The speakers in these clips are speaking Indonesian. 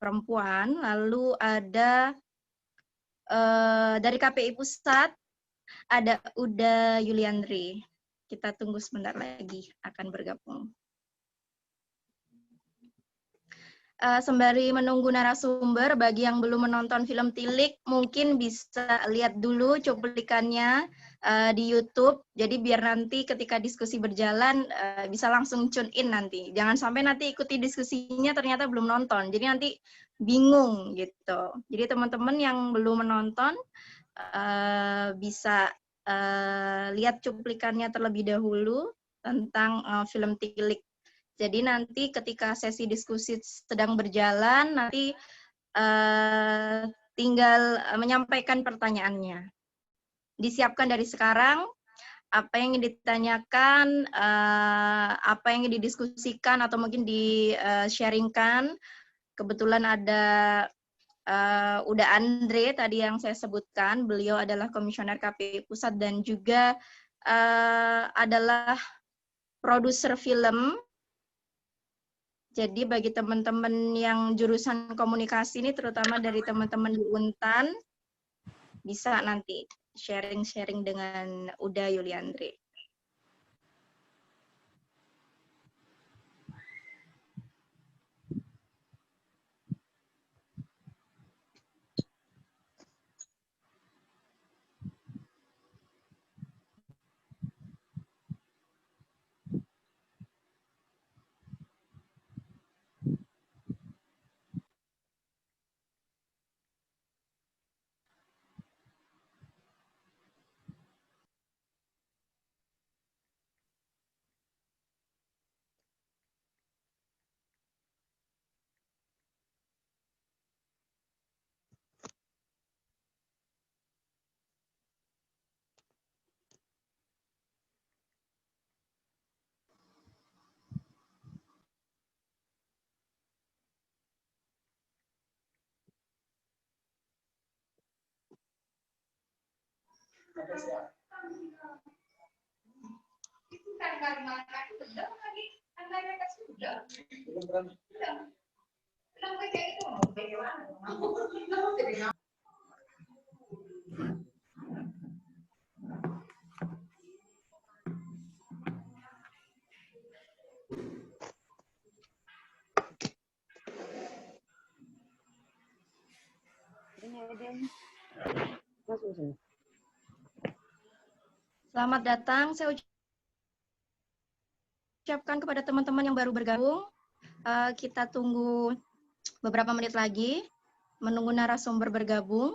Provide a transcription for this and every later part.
Perempuan, lalu ada dari KPI Pusat, ada Uda Yuliandri. Kita tunggu sebentar lagi akan bergabung. Sembari menunggu narasumber, bagi yang belum menonton film Tilik, mungkin bisa lihat dulu cuplikannya di YouTube. Jadi biar nanti ketika diskusi berjalan bisa langsung tune in nanti. Jangan sampai nanti ikuti diskusinya ternyata belum nonton. Jadi nanti bingung gitu. Jadi teman-teman yang belum menonton bisa lihat cuplikannya terlebih dahulu tentang film Tilik. Jadi nanti ketika sesi diskusi sedang berjalan, nanti tinggal menyampaikan pertanyaannya. Disiapkan dari sekarang, apa yang ingin ditanyakan, apa yang ingin didiskusikan, atau mungkin di-sharingkan. Kebetulan ada Uda Andre tadi yang saya sebutkan, beliau adalah komisioner KPI Pusat dan juga adalah produser film. Jadi bagi teman-teman yang jurusan komunikasi ini, terutama dari teman-teman di Untan, bisa nanti sharing-sharing dengan Uda Yuliandri. Selamat datang, saya ucapkan kepada teman-teman yang baru bergabung. Kita tunggu beberapa menit lagi, menunggu narasumber bergabung.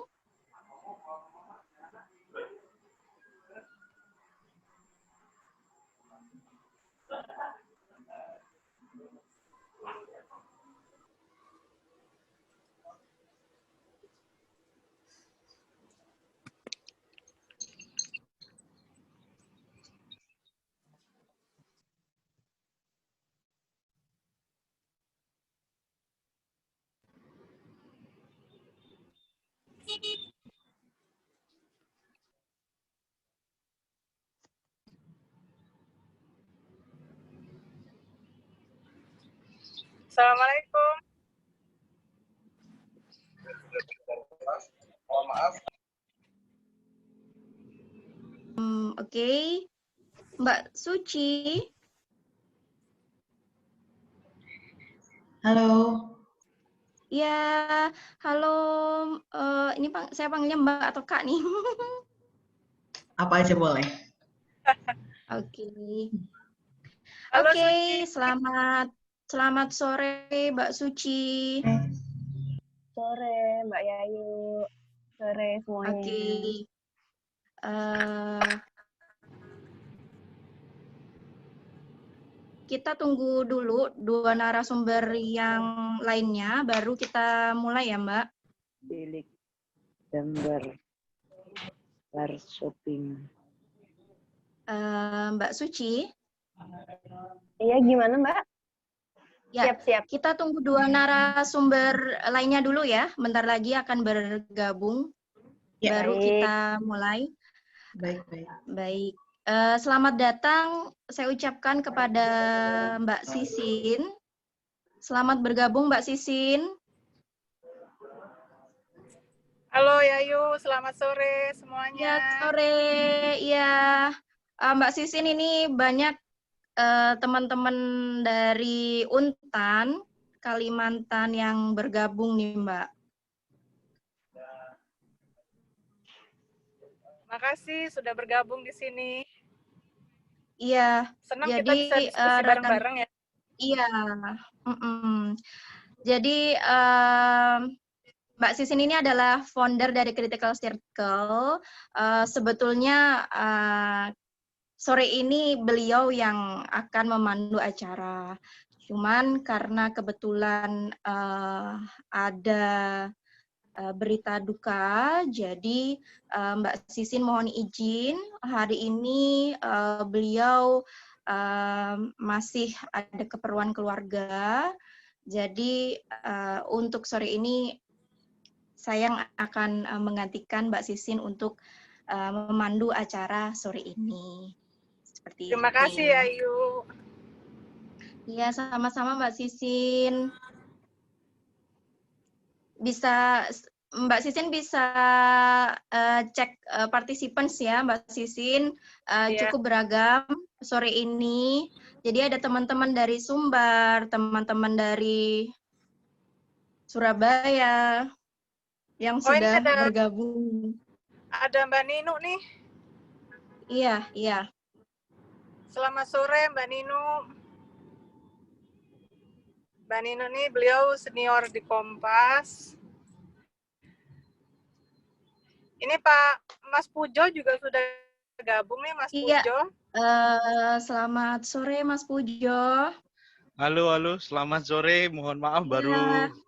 Assalamualaikum. Maaf. Oke. Mbak Suci. Halo. Ya, halo. Ini saya panggilnya Mbak atau Kak nih? Apa aja boleh. Oke. Halo, Oke, Suci. selamat sore Mbak Suci. Sore Mbak Yayu. Sore semuanya. Oke. Kita tunggu dulu dua narasumber yang lainnya, baru kita mulai ya Mbak. Tilik Jember Bar Shopping. Mbak Suci. Iya, gimana Mbak? Ya, Siap-siap. kita tunggu dua narasumber lainnya dulu ya. Bentar lagi akan bergabung. Ya, baru baik. kita mulai. Baik. Selamat datang. Saya ucapkan kepada Mbak Sisin. Selamat bergabung Mbak Sisin. Halo Yayu, selamat sore Ya, semuanya. sore. Ya, Mbak Sisin ini banyak teman-teman dari Untan, Kalimantan yang bergabung nih, Mbak. Makasih sudah bergabung di sini. Iya, Senang kita jadi bisa diskusi bareng-bareng ya. Iya, jadi Mbak Sisin ini adalah founder dari Critical Circle. Sebetulnya sore ini beliau yang akan memandu acara. Cuman karena kebetulan ada berita duka, jadi Mbak Sisin mohon izin hari ini beliau masih ada keperluan keluarga. Jadi untuk sore ini saya yang akan menggantikan Mbak Sisin untuk memandu acara sore ini. Seperti Terima kasih Yayu. Iya, sama-sama Mbak Sisin. Mbak Sisin bisa cek participants ya, Mbak Sisin. Iya. Cukup beragam sore ini. Jadi ada teman-teman dari Sumbar, teman-teman dari Surabaya yang Oh, ini sudah bergabung. ada Mbak Ninu nih. Iya. Selamat sore Mbak Ninu. Mbak Ninu nih beliau senior di Kompas. Ini Pak Mas Pujo juga sudah gabung nih Mas Iya. Pujo. Selamat sore Mas Pujo. Halo, selamat sore. Mohon maaf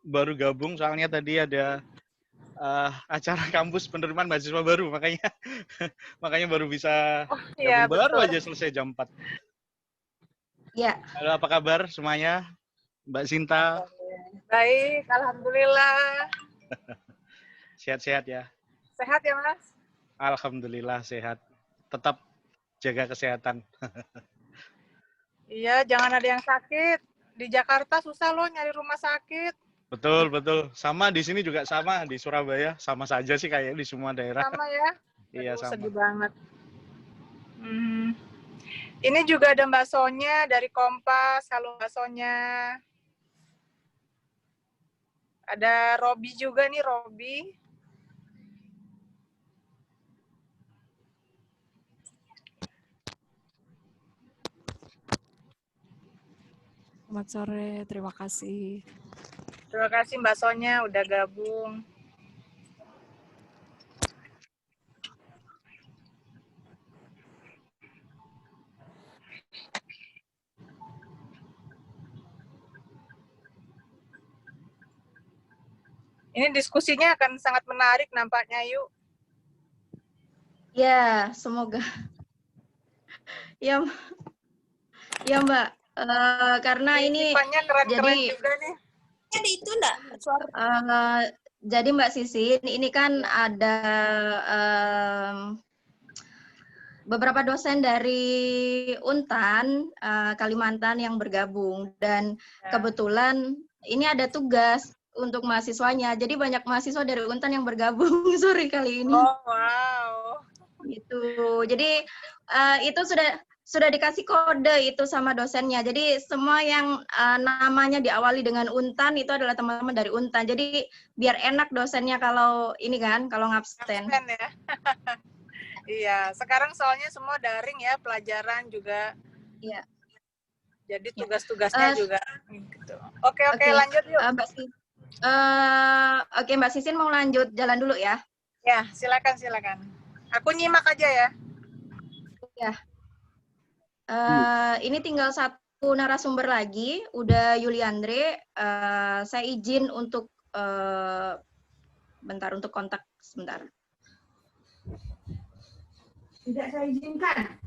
baru gabung soalnya tadi ada acara kampus penerimaan mahasiswa baru, makanya baru bisa Iya, gabung baru betul. aja selesai jam 4. Ya. Halo, apa kabar semuanya? Mbak Sinta? Baik, alhamdulillah. Sehat-sehat ya? Sehat ya Mas? Alhamdulillah sehat. Tetap jaga kesehatan. Iya, jangan ada yang sakit. Di Jakarta susah loh nyari rumah sakit. Betul. Sama di sini juga sama, di Surabaya. Sama saja sih kayak di semua daerah. Sama ya? Iya, Aduh, sama. sedih banget. Ini juga ada Mbak Sonya dari Kompas. Halo Mbak Sonya. Ada Robi juga nih, Robi. Selamat sore, terima kasih. Terima kasih Mbak Sonya udah gabung. Ini diskusinya akan sangat menarik nampaknya, yuk. Ya, semoga. Ya Mbak. Karena ini keren-keren juga nih. Ada itu enggak? Jadi Mbak Sisin, ini kan ada beberapa dosen dari Untan, Kalimantan yang bergabung. Dan kebetulan ini ada tugas untuk mahasiswanya. Jadi banyak mahasiswa dari Untan yang bergabung sore kali ini. Oh, wow. Gitu. Jadi itu sudah dikasih kode itu sama dosennya. Jadi semua yang namanya diawali dengan Untan itu adalah teman-teman dari Untan. Jadi biar enak dosennya kalau ini kan, kalau ngabsen. Absen ya. Iya, sekarang soalnya semua daring ya, pelajaran juga. Iya. Jadi tugas-tugasnya juga. Gitu. Oke, lanjut yuk. Mbak Sisin mau lanjut jalan dulu ya? Ya, silakan. Aku nyimak aja ya. Ya. Ini tinggal satu narasumber lagi, udah Yuliandre. Saya izin untuk bentar untuk kontak sebentar. Tidak saya izinkan.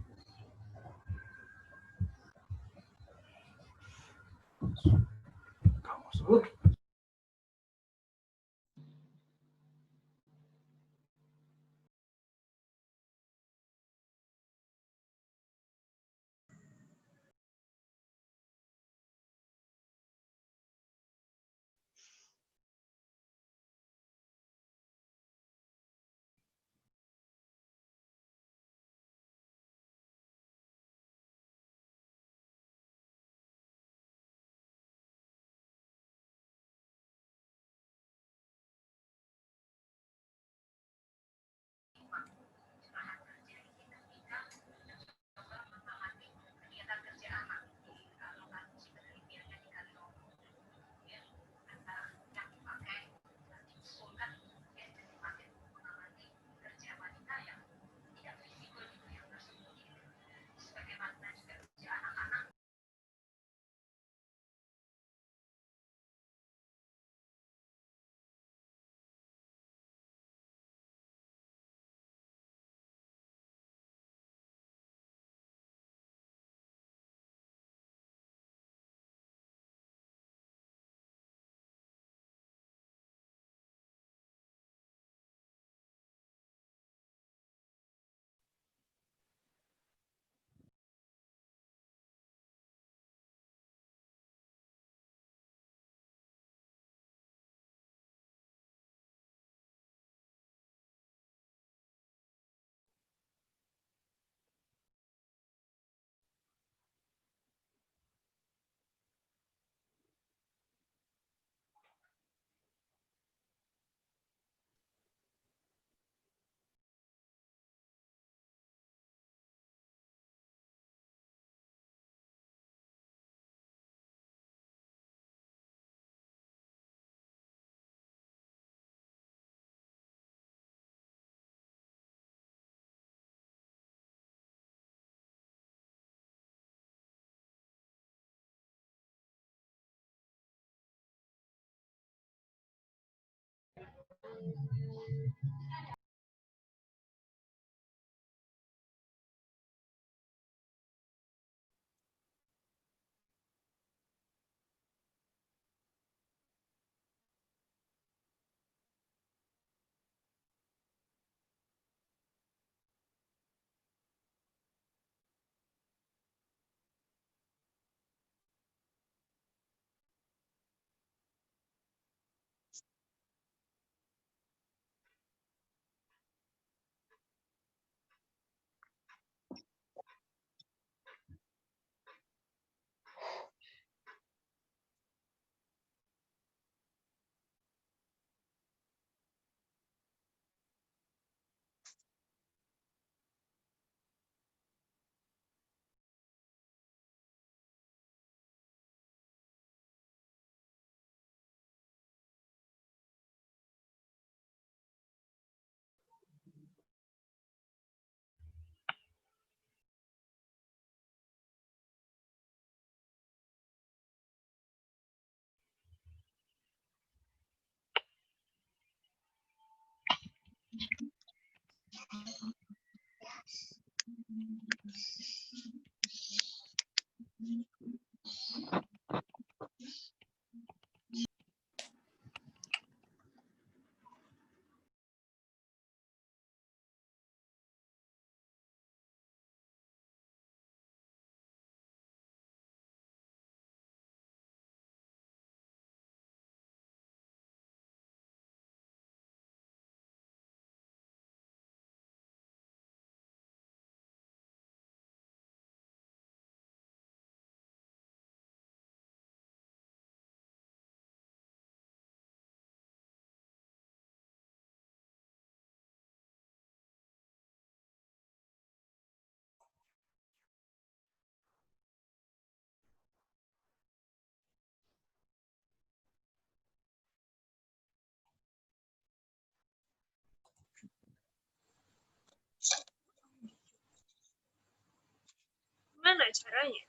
Gimana caranya?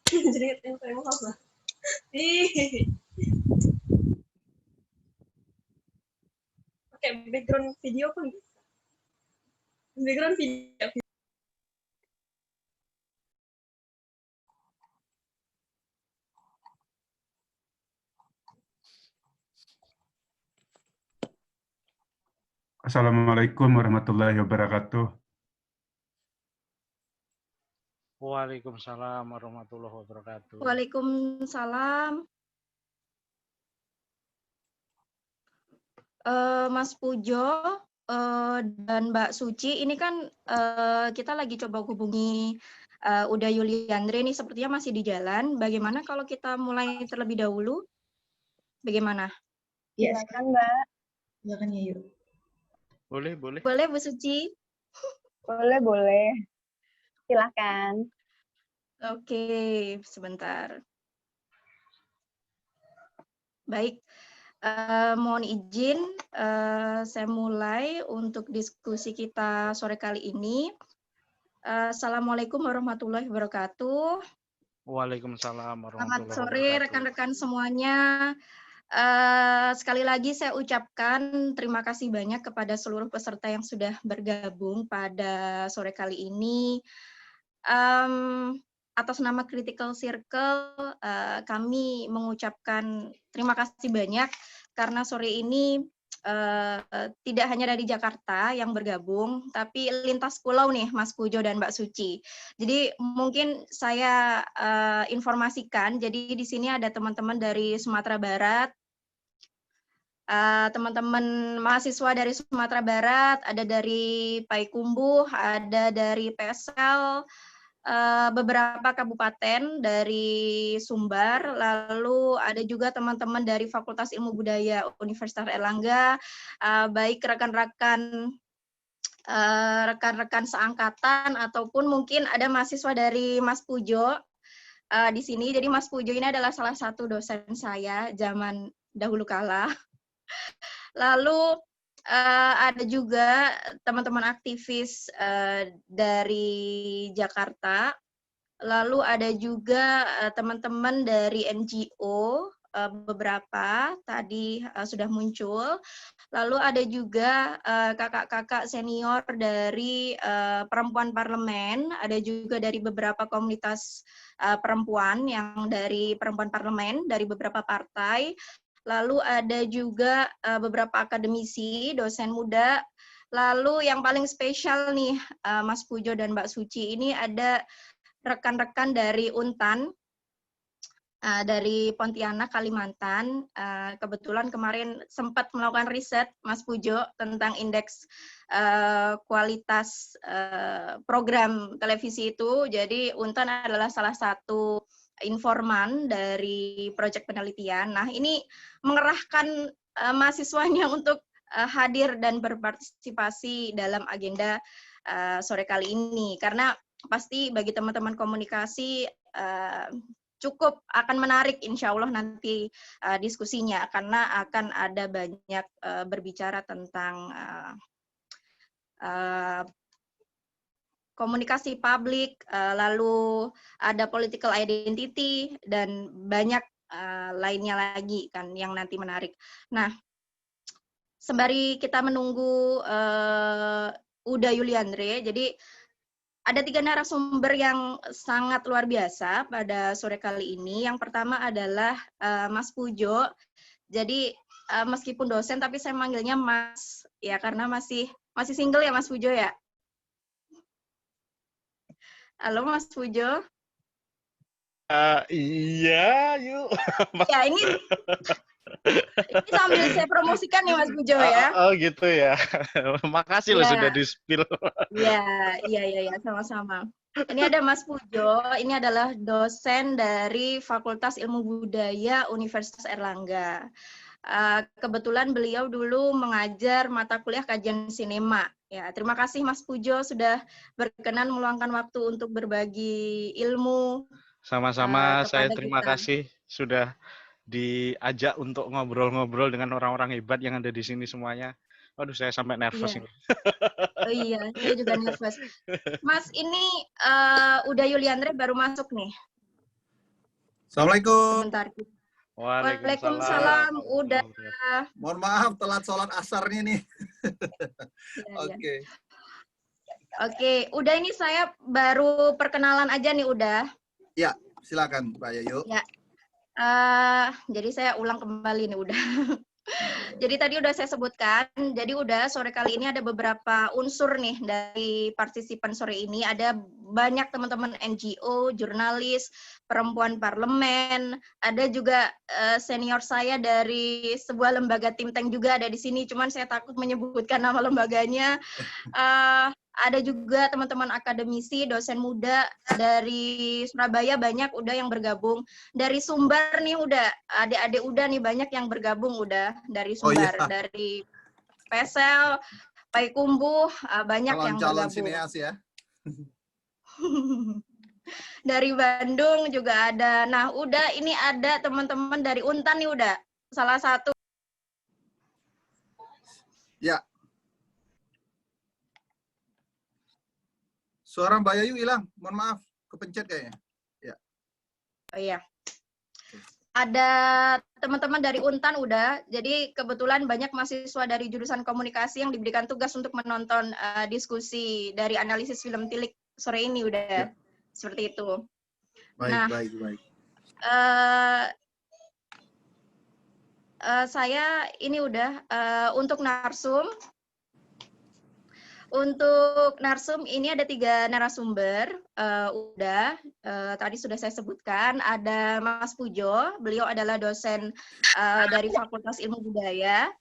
Jadi yang saya mau apa? Pakai background video pun bisa. Background video. Assalamualaikum warahmatullahi wabarakatuh. Waalaikumsalam warahmatullahi wabarakatuh. Waalaikumsalam. Mas Pujo dan Mbak Suci, ini kan kita lagi coba hubungi Uda Yuliandre nih, sepertinya masih di jalan. Bagaimana kalau kita mulai terlebih dahulu? Bagaimana? Iya, Silakan, Mbak. silakan ya yuk. Boleh, boleh. Boleh, Bu Suci? Boleh, boleh. Silakan. Oke, sebentar. Baik, mohon izin saya mulai untuk diskusi kita sore kali ini. Assalamualaikum warahmatullahi wabarakatuh. Waalaikumsalam Selamat warahmatullahi sore wabarakatuh. rekan-rekan semuanya. Sekali lagi saya ucapkan terima kasih banyak kepada seluruh peserta yang sudah bergabung pada sore kali ini. Atas nama Critical Circle, kami mengucapkan terima kasih banyak karena sore ini tidak hanya dari Jakarta yang bergabung, tapi lintas pulau nih Mas Pujo dan Mbak Suci. Jadi mungkin saya informasikan, jadi di sini ada teman-teman dari Sumatera Barat, teman-teman mahasiswa dari Sumatera Barat, ada dari Payakumbuh, ada dari PSL, beberapa kabupaten dari Sumbar, lalu ada juga teman-teman dari Fakultas Ilmu Budaya Universitas Airlangga, baik rekan-rekan seangkatan ataupun mungkin ada mahasiswa dari Mas Pujo di sini. Jadi Mas Pujo ini adalah salah satu dosen saya zaman dahulu kala. Lalu ada juga teman-teman aktivis dari Jakarta. Lalu ada juga teman-teman dari NGO beberapa tadi sudah muncul. Lalu ada juga kakak-kakak senior dari perempuan parlemen, ada juga dari beberapa komunitas perempuan yang dari perempuan parlemen dari beberapa partai. Lalu ada juga beberapa akademisi, dosen muda. Lalu yang paling spesial nih, Mas Pujo dan Mbak Suci, ini ada rekan-rekan dari Untan, dari Pontianak, Kalimantan. Kebetulan kemarin sempat melakukan riset, Mas Pujo, tentang indeks kualitas program televisi itu. Jadi Untan adalah salah satu informan dari proyek penelitian. Nah, ini mengerahkan mahasiswanya untuk hadir dan berpartisipasi dalam agenda sore kali ini. Karena pasti bagi teman-teman komunikasi cukup akan menarik insya Allah nanti diskusinya, karena akan ada banyak berbicara tentang komunikasi publik, lalu ada political identity, dan banyak lainnya lagi kan yang nanti menarik. Nah, sembari kita menunggu Uda Yuliandre, jadi ada 3 narasumber yang sangat luar biasa pada sore kali ini. Yang pertama adalah Mas Pujo. Jadi meskipun dosen tapi saya manggilnya Mas ya, karena masih single ya Mas Pujo ya. Halo Mas Pujo. Iya, yuk. Ya ini sambil saya promosikan nih Mas Pujo ya. Oh gitu ya. Makasih loh Ya. sudah di-spill. Iya, sama-sama. Ini ada Mas Pujo, ini adalah dosen dari Fakultas Ilmu Budaya Universitas Erlangga. Kebetulan beliau dulu mengajar mata kuliah kajian sinema. Ya, terima kasih Mas Pujo sudah berkenan meluangkan waktu untuk berbagi ilmu. Sama-sama, saya kepada terima kita. kasih sudah diajak untuk ngobrol-ngobrol dengan orang-orang hebat yang ada di sini semuanya. Waduh, saya sampai nervous Iya. ini. Oh iya, saya juga nervous. Mas, ini Uda Yuliandre baru masuk nih. Assalamualaikum. Sebentar. Waalaikumsalam. Uda. Mohon maaf telat sholat asarnya nih. Oke. Oke, Uda, ini saya baru perkenalan aja nih, Uda. Ya, silakan Pak Yayu. Ya. Jadi saya ulang kembali nih, Uda. Jadi tadi udah saya sebutkan, jadi udah sore kali ini ada beberapa unsur nih dari partisipan sore ini. Ada banyak teman-teman NGO, jurnalis, perempuan parlemen, ada juga senior saya dari sebuah lembaga think tank juga ada di sini, cuman saya takut menyebutkan nama lembaganya. Ada juga teman-teman akademisi, dosen muda dari Surabaya banyak udah yang bergabung. Dari Sumbar nih udah, adik-adik udah nih banyak yang bergabung udah dari Sumbar, dari Pesel, Payakumbuh, banyak yang bergabung. Calon sineas ya. Dari Bandung juga ada. Nah, udah ini ada teman-teman dari Untan nih udah. Salah satu. Ya. Suara Mbak Yayu hilang, mohon maaf, kepencet kayaknya. Ya. Oh iya. Ada teman-teman dari Untan udah, jadi kebetulan banyak mahasiswa dari jurusan komunikasi yang diberikan tugas untuk menonton diskusi dari analisis film Tilik sore ini udah, seperti itu. Baik. Saya ini udah untuk narsum. Untuk narsum ini ada 3 narasumber, tadi sudah saya sebutkan, ada Mas Pujo, beliau adalah dosen dari Fakultas Ilmu Budaya.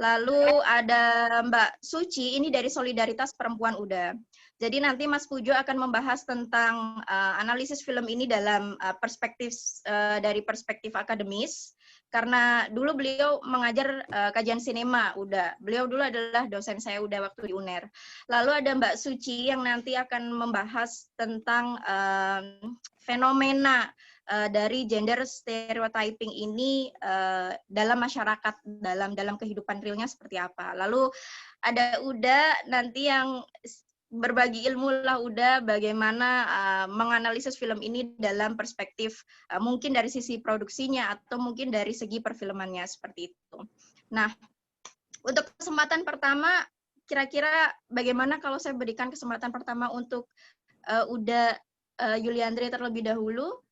Lalu ada Mbak Suci, ini dari Solidaritas Perempuan UDA. Jadi nanti Mas Pujo akan membahas tentang analisis film ini dalam dari perspektif akademis. Karena dulu beliau mengajar kajian sinema, beliau dulu adalah dosen saya waktu di UNER. Lalu ada Mbak Suci yang nanti akan membahas tentang fenomena dari gender stereotyping ini dalam masyarakat, dalam kehidupan realnya seperti apa. Lalu ada Uda nanti yang berbagi ilmu lah udah bagaimana menganalisis film ini dalam perspektif mungkin dari sisi produksinya atau mungkin dari segi perfilmannya seperti itu. Nah, untuk kesempatan pertama, kira-kira bagaimana kalau saya berikan kesempatan pertama untuk Uda Yuliandri terlebih dahulu?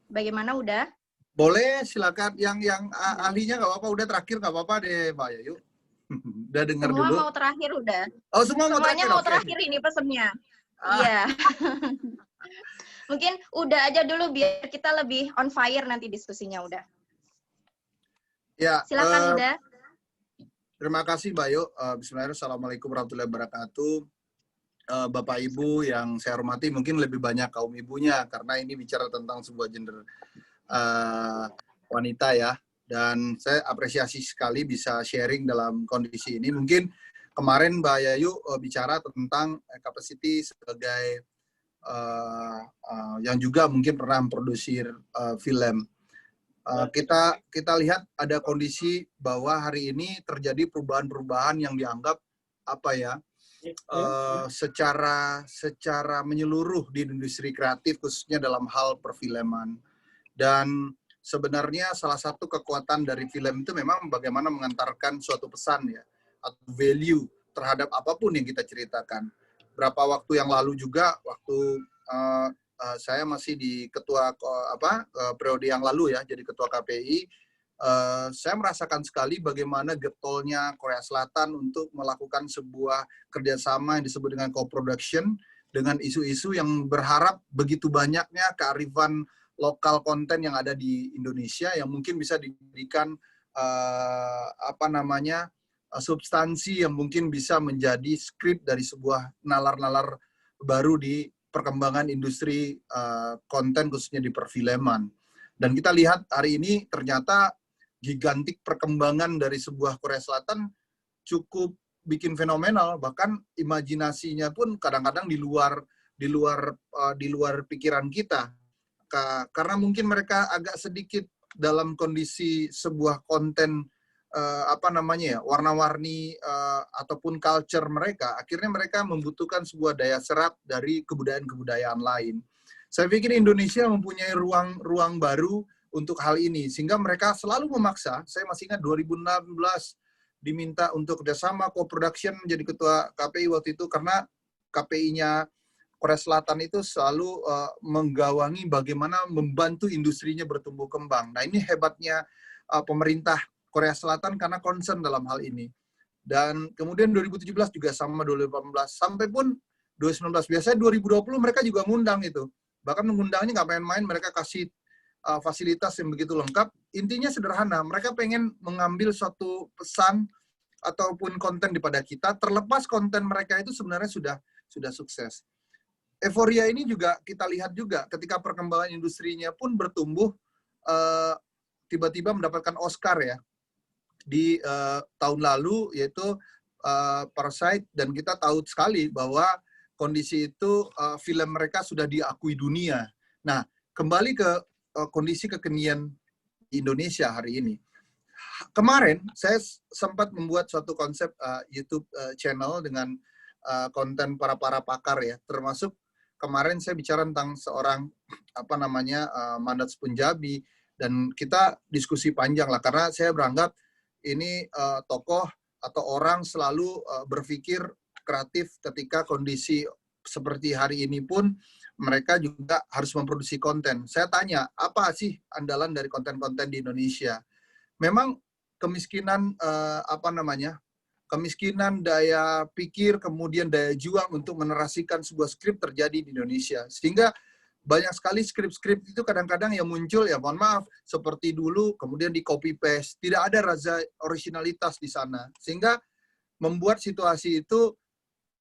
Bagaimana Uda? Boleh, silakan. Yang ahlinya nggak apa-apa, udah terakhir nggak apa-apa deh, Mbak Yayu. Udah dengar Semua dulu. mau terakhir udah. Oh, semuanya mau oke. terakhir ini pesennya. Iya. Mungkin udah aja dulu biar kita lebih on fire nanti diskusinya udah. Ya, Silakan udah. terima kasih Mbak Yu. Bismillahirrahmanirrahim. Assalamualaikum warahmatullahi wabarakatuh. Bapak Ibu yang saya hormati, mungkin lebih banyak kaum ibunya karena ini bicara tentang sebuah gender wanita ya. Dan saya apresiasi sekali bisa sharing dalam kondisi ini. Mungkin kemarin Mbak Yayu bicara tentang capacity sebagai yang juga mungkin pernah memproduksi film. Kita lihat ada kondisi bahwa hari ini terjadi perubahan-perubahan yang dianggap apa ya secara menyeluruh di industri kreatif khususnya dalam hal perfilman. Dan sebenarnya salah satu kekuatan dari film itu memang bagaimana mengantarkan suatu pesan ya atau value terhadap apapun yang kita ceritakan. Berapa waktu yang lalu juga waktu saya masih di ketua periode yang lalu ya jadi ketua KPI, saya merasakan sekali bagaimana getolnya Korea Selatan untuk melakukan sebuah kerjasama yang disebut dengan co-production dengan isu-isu yang berharap begitu banyaknya kearifan lokal konten yang ada di Indonesia yang mungkin bisa diberikan substansi yang mungkin bisa menjadi skrip dari sebuah nalar-nalar baru di perkembangan industri konten khususnya di perfilman. Dan kita lihat hari ini ternyata gigantik perkembangan dari sebuah Korea Selatan cukup bikin fenomenal, bahkan imajinasinya pun kadang-kadang di luar pikiran kita. Karena mungkin mereka agak sedikit dalam kondisi sebuah konten warna-warni ataupun culture mereka, akhirnya mereka membutuhkan sebuah daya serap dari kebudayaan-kebudayaan lain. Saya pikir Indonesia mempunyai ruang baru untuk hal ini, sehingga mereka selalu memaksa. Saya masih ingat 2016 diminta untuk kerjasama co-production menjadi ketua KPI waktu itu, karena KPI-nya Korea Selatan itu selalu menggawangi bagaimana membantu industrinya bertumbuh kembang. Nah, ini hebatnya pemerintah Korea Selatan karena concern dalam hal ini. Dan kemudian 2017 juga sama 2018. Sampai pun 2019. Biasanya 2020 mereka juga ngundang itu. Bahkan mengundangnya nggak main-main, mereka kasih fasilitas yang begitu lengkap. Intinya sederhana, mereka pengen mengambil suatu pesan ataupun konten daripada kita, terlepas konten mereka itu sebenarnya sudah sukses. Euforia ini juga kita lihat juga ketika perkembangan industrinya pun bertumbuh, tiba-tiba mendapatkan Oscar ya di tahun lalu, yaitu Parasite, dan kita tahu sekali bahwa kondisi itu film mereka sudah diakui dunia. Nah, kembali ke kondisi kekinian di Indonesia hari ini. Kemarin saya sempat membuat suatu konsep YouTube channel dengan konten para pakar ya, termasuk kemarin saya bicara tentang seorang Mandat Punjabi, dan kita diskusi panjang lah karena saya beranggap ini tokoh atau orang selalu berpikir kreatif ketika kondisi seperti hari ini pun mereka juga harus memproduksi konten. Saya tanya, apa sih andalan dari konten-konten di Indonesia? Memang kemiskinan kemiskinan daya pikir, kemudian daya juang untuk menerasikan sebuah skrip terjadi di Indonesia. Sehingga banyak sekali skrip-skrip itu kadang-kadang yang muncul, ya mohon maaf, seperti dulu, kemudian di copy-paste. Tidak ada rasa originalitas di sana. Sehingga membuat situasi itu,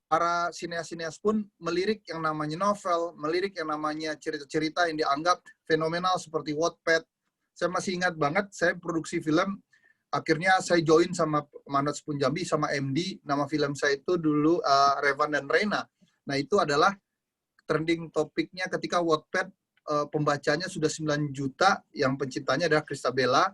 para sineas-sineas pun melirik yang namanya novel, melirik yang namanya cerita-cerita yang dianggap fenomenal seperti Wattpad. Saya masih ingat banget, saya produksi film, akhirnya saya join sama Mandat Punjabi, sama MD. Nama film saya itu dulu Revan dan Reina. Nah, itu adalah trending topiknya ketika Wattpad pembacanya sudah 9 juta, yang penciptanya adalah Kristabella,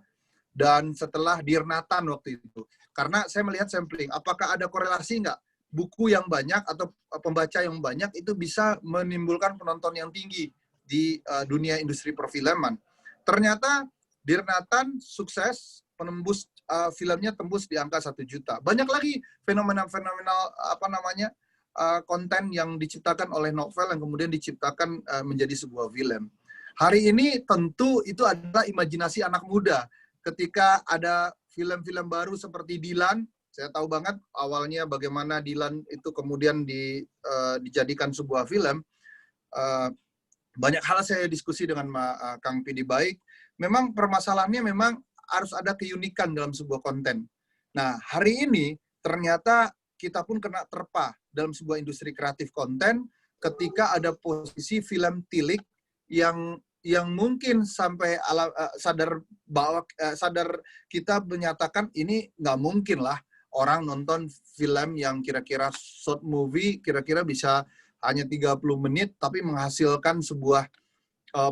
dan setelah Dear Nathan waktu itu. Karena saya melihat sampling, apakah ada korelasi nggak buku yang banyak atau pembaca yang banyak itu bisa menimbulkan penonton yang tinggi di dunia industri perfilman. Ternyata Dirnatan sukses, penembus filmnya tembus di angka 1 juta. Banyak lagi fenomena-fenomena konten yang diciptakan oleh novel yang kemudian diciptakan menjadi sebuah film. Hari ini tentu itu adalah imajinasi anak muda. Ketika ada film-film baru seperti Dilan, saya tahu banget awalnya bagaimana Dilan itu kemudian dijadikan sebuah film. Banyak hal saya diskusi dengan Kang Pidi Baik. Memang permasalahannya memang harus ada keunikan dalam sebuah konten. Nah, hari ini ternyata kita pun kena terpa dalam sebuah industri kreatif konten ketika ada posisi film tilik yang mungkin sampai sadar kita menyatakan ini nggak mungkin lah orang nonton film yang kira-kira short movie kira-kira bisa hanya 30 menit tapi menghasilkan sebuah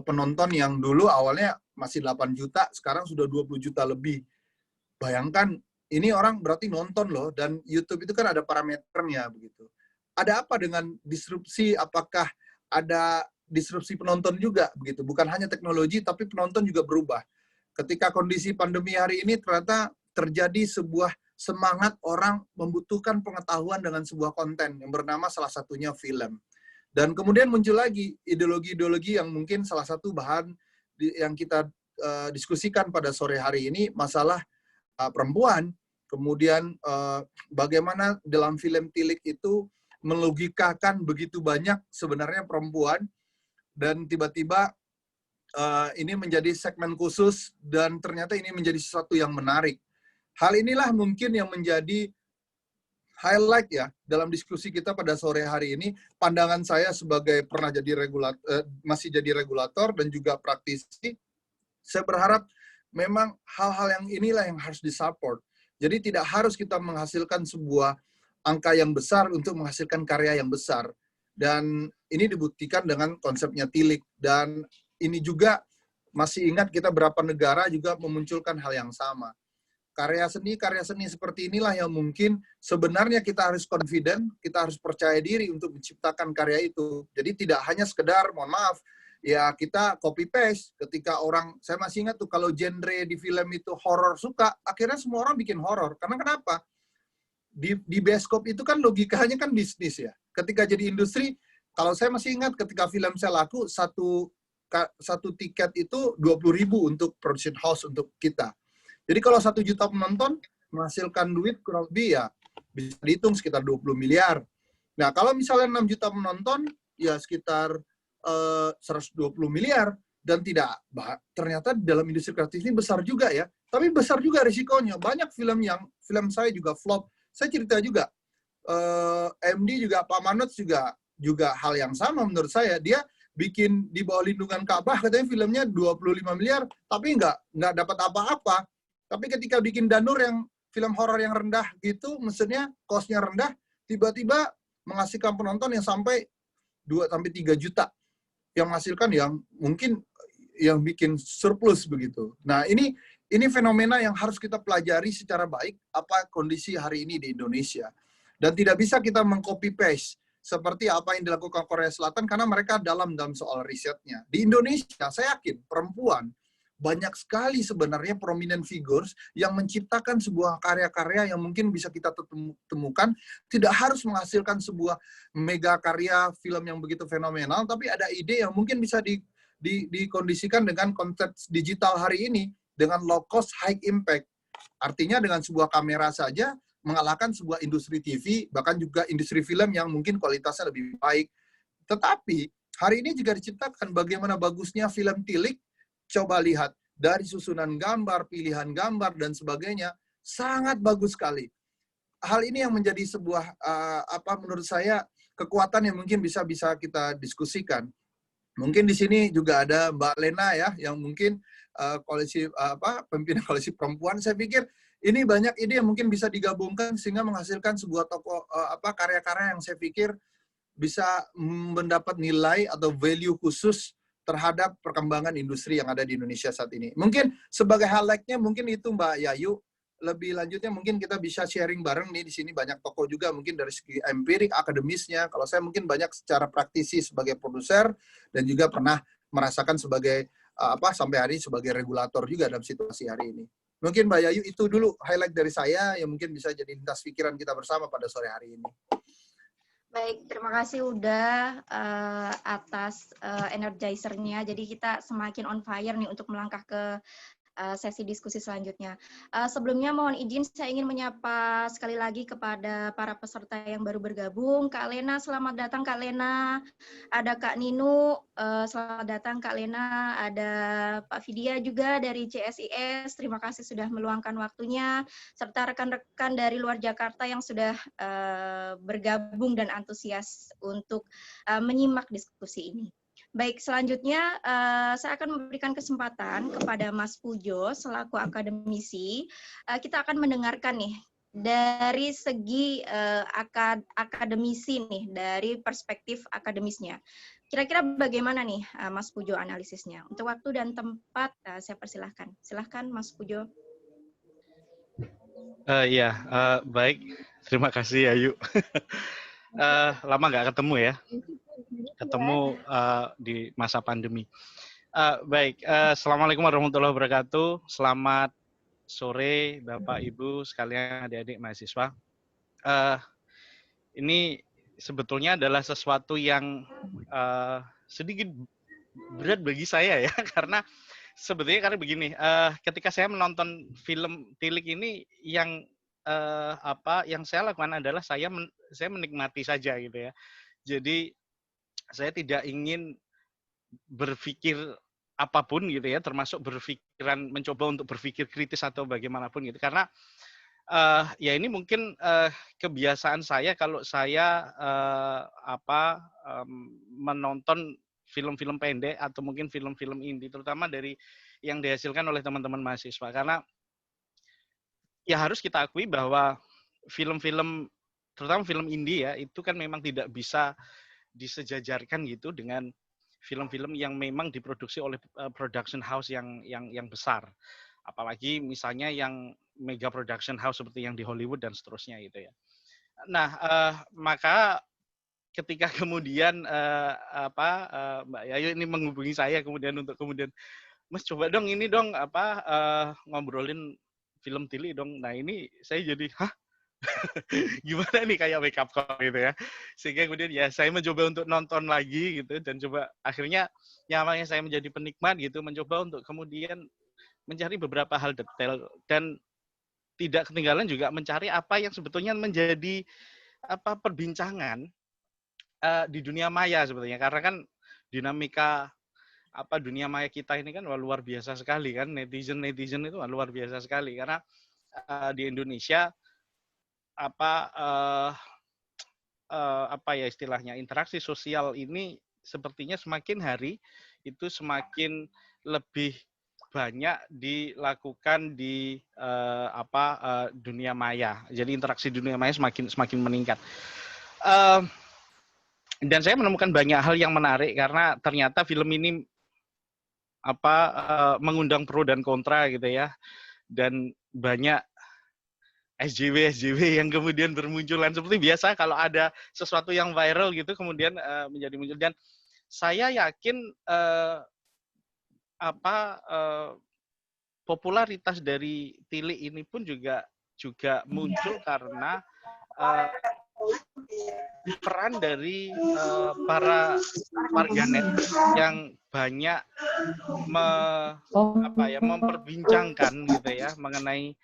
penonton yang dulu awalnya masih 8 juta, sekarang sudah 20 juta lebih. Bayangkan, ini orang berarti nonton loh, dan YouTube itu kan ada parameternya begitu. Ada apa dengan disrupsi? Apakah ada disrupsi penonton juga begitu? Bukan hanya teknologi, tapi penonton juga berubah. Ketika kondisi pandemi hari ini ternyata terjadi sebuah semangat orang membutuhkan pengetahuan dengan sebuah konten yang bernama salah satunya film. Dan kemudian muncul lagi ideologi-ideologi yang mungkin salah satu bahan yang kita diskusikan pada sore hari ini, masalah perempuan, kemudian bagaimana dalam film tilik itu melogikakan begitu banyak sebenarnya perempuan, dan tiba-tiba ini menjadi segmen khusus, dan ternyata ini menjadi sesuatu yang menarik. Hal inilah mungkin yang menjadi highlight ya dalam diskusi kita pada sore hari ini. Pandangan saya sebagai pernah jadi masih jadi regulator dan juga praktisi, saya berharap memang hal-hal yang inilah yang harus disupport. Jadi tidak harus kita menghasilkan sebuah angka yang besar untuk menghasilkan karya yang besar. Dan ini dibuktikan dengan konsepnya tilik. Dan ini juga masih ingat kita berapa negara juga memunculkan hal yang sama. Karya seni seperti inilah yang mungkin sebenarnya kita harus confident, kita harus percaya diri untuk menciptakan karya itu. Jadi tidak hanya sekedar, mohon maaf, ya kita copy paste. Ketika orang, saya masih ingat tuh kalau genre di film itu horor suka, akhirnya semua orang bikin horor. Karena kenapa? Di bioskop itu kan logikanya kan bisnis ya. Ketika jadi industri, kalau saya masih ingat ketika film saya laku, satu tiket itu 20.000 untuk production house untuk kita. Jadi kalau 1 juta penonton menghasilkan duit kurang lebih ya bisa dihitung sekitar 20 miliar. Nah, kalau misalnya 6 juta penonton ya sekitar 120 miliar, dan ternyata dalam industri kreatif ini besar juga ya. Tapi besar juga risikonya. Banyak film saya juga flop. Saya cerita juga MD juga Pak Manot juga hal yang sama menurut saya. Dia bikin di bawah lindungan Ka'bah katanya filmnya 25 miliar tapi nggak dapat apa-apa. Tapi ketika bikin Danur yang film horor yang rendah gitu, maksudnya cost-nya rendah, tiba-tiba menghasilkan penonton yang sampai 2-3 juta. Yang menghasilkan yang mungkin yang bikin surplus begitu. Nah, ini fenomena yang harus kita pelajari secara baik apa kondisi hari ini di Indonesia. Dan tidak bisa kita meng-copy paste seperti apa yang dilakukan Korea Selatan karena mereka dalam soal risetnya. Di Indonesia, saya yakin perempuan banyak sekali sebenarnya prominent figures yang menciptakan sebuah karya-karya yang mungkin bisa kita temukan, tidak harus menghasilkan sebuah mega karya film yang begitu fenomenal, tapi ada ide yang mungkin bisa dikondisikan dengan konsep digital hari ini, dengan low cost, high impact. Artinya dengan sebuah kamera saja mengalahkan sebuah industri TV, bahkan juga industri film yang mungkin kualitasnya lebih baik. Tetapi hari ini juga diciptakan bagaimana bagusnya film tilik. Coba lihat, dari susunan gambar, pilihan gambar, dan sebagainya, sangat bagus sekali. Hal ini yang menjadi sebuah, menurut saya, kekuatan yang mungkin bisa kita diskusikan. Mungkin di sini juga ada Mbak Lena ya, yang mungkin pimpinan koalisi perempuan. Saya pikir ini banyak ide yang mungkin bisa digabungkan sehingga menghasilkan sebuah karya-karya yang saya pikir bisa mendapat nilai atau value khusus terhadap perkembangan industri yang ada di Indonesia saat ini. Mungkin sebagai highlight-nya mungkin itu Mbak Yayu, lebih lanjutnya mungkin kita bisa sharing bareng nih, di sini banyak tokoh juga mungkin dari segi empirik, akademisnya. Kalau saya mungkin banyak secara praktisi sebagai produser dan juga pernah merasakan sebagai sampai hari ini sebagai regulator juga dalam situasi hari ini. Mungkin Mbak Yayu itu dulu highlight dari saya yang mungkin bisa jadi lintas pikiran kita bersama pada sore hari ini. Baik, terima kasih udah atas energizer-nya. Jadi kita semakin on fire nih untuk melangkah ke sesi diskusi selanjutnya. Sebelumnya mohon izin saya ingin menyapa sekali lagi kepada para peserta yang baru bergabung. Kak Lena, selamat datang Kak Lena. Ada Kak Ninu, selamat datang Kak Lena. Ada Pak Vidya juga dari CSIS, terima kasih sudah meluangkan waktunya. Serta rekan-rekan dari luar Jakarta yang sudah bergabung dan antusias untuk menyimak diskusi ini. Baik, selanjutnya saya akan memberikan kesempatan kepada Mas Pujo selaku akademisi. Kita akan mendengarkan nih dari segi akademisi nih, dari perspektif akademisnya. Kira-kira bagaimana nih Mas Pujo analisisnya? Untuk waktu dan tempat saya persilahkan. Silahkan Mas Pujo. Baik. Terima kasih Ayu. Lama nggak ketemu ya. Ketemu di masa pandemi. Baik, Assalamualaikum warahmatullahi wabarakatuh. Selamat sore Bapak Ibu sekalian adik-adik mahasiswa. Ini sebetulnya adalah sesuatu yang sedikit berat bagi saya ya, karena sebetulnya begini, ketika saya menonton film Tilik ini yang saya lakukan adalah saya menikmati saja gitu ya. Jadi saya tidak ingin berpikir apapun gitu ya, termasuk mencoba untuk berpikir kritis atau bagaimanapun gitu. Karena ya ini mungkin kebiasaan saya kalau saya menonton film-film pendek atau mungkin film-film indie, terutama dari yang dihasilkan oleh teman-teman mahasiswa. Karena ya harus kita akui bahwa film-film, terutama film indie ya, itu kan memang tidak bisa disejajarkan gitu dengan film-film yang memang diproduksi oleh production house yang besar, apalagi misalnya yang mega production house seperti yang di Hollywood dan seterusnya gitu ya. Nah, maka ketika kemudian Mbak Yayu ini menghubungi saya kemudian Mas coba dong ini dong ngobrolin film Tili dong. Nah ini saya jadi gimana nih, kayak wake up call gitu ya. Sehingga kemudian ya saya mencoba untuk nonton lagi gitu, dan coba akhirnya namanya saya menjadi penikmat gitu, mencoba untuk kemudian mencari beberapa hal detail, dan tidak ketinggalan juga mencari apa yang sebetulnya menjadi perbincangan di dunia maya sebetulnya. Karena kan dinamika dunia maya kita ini kan luar biasa sekali kan, netizen itu luar biasa sekali, karena di Indonesia istilahnya interaksi sosial ini sepertinya semakin hari itu semakin lebih banyak dilakukan di dunia maya. Jadi interaksi dunia maya semakin meningkat. Dan saya menemukan banyak hal yang menarik karena ternyata film ini mengundang pro dan kontra gitu ya. Dan banyak SJW yang kemudian bermunculan seperti biasa kalau ada sesuatu yang viral gitu kemudian menjadi muncul. Dan saya yakin popularitas dari Tili ini pun juga muncul karena peran dari para warganet yang banyak memperbincangkan gitu ya mengenai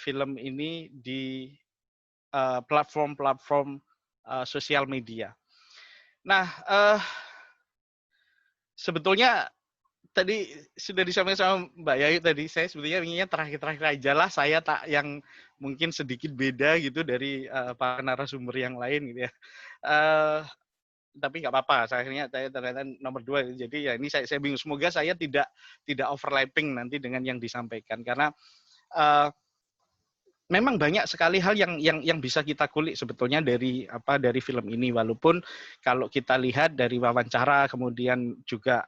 film ini di platform-platform sosial media. Nah, sebetulnya tadi sudah disampaikan sama Mbak Yayu tadi, saya sebetulnya inginnya terakhir-terakhir aja lah, saya yang mungkin sedikit beda gitu dari para narasumber yang lain gitu ya. Tapi nggak apa-apa, saya ternyata nomor 2. Jadi ya ini saya bingung, semoga saya tidak overlapping nanti dengan yang disampaikan, karena memang banyak sekali hal yang bisa kita kulik sebetulnya dari film ini, walaupun kalau kita lihat dari wawancara kemudian juga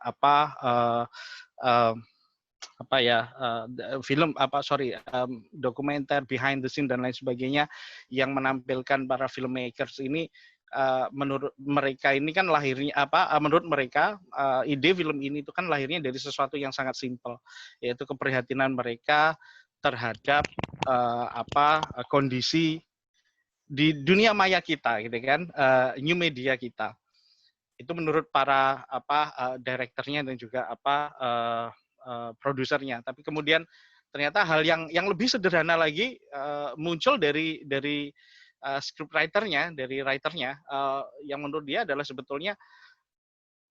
dokumenter behind the scene dan lain sebagainya yang menampilkan para filmmakers ini, menurut mereka ini kan lahirnya menurut mereka ide film ini itu kan lahirnya dari sesuatu yang sangat simpel, yaitu keprihatinan mereka terhadap kondisi di dunia maya kita gitu kan, new media kita. Itu menurut para direkturnya dan juga produsernya. Tapi kemudian ternyata hal yang lebih sederhana lagi muncul dari scriptwriter-nya, dari writer-nya, yang menurut dia adalah sebetulnya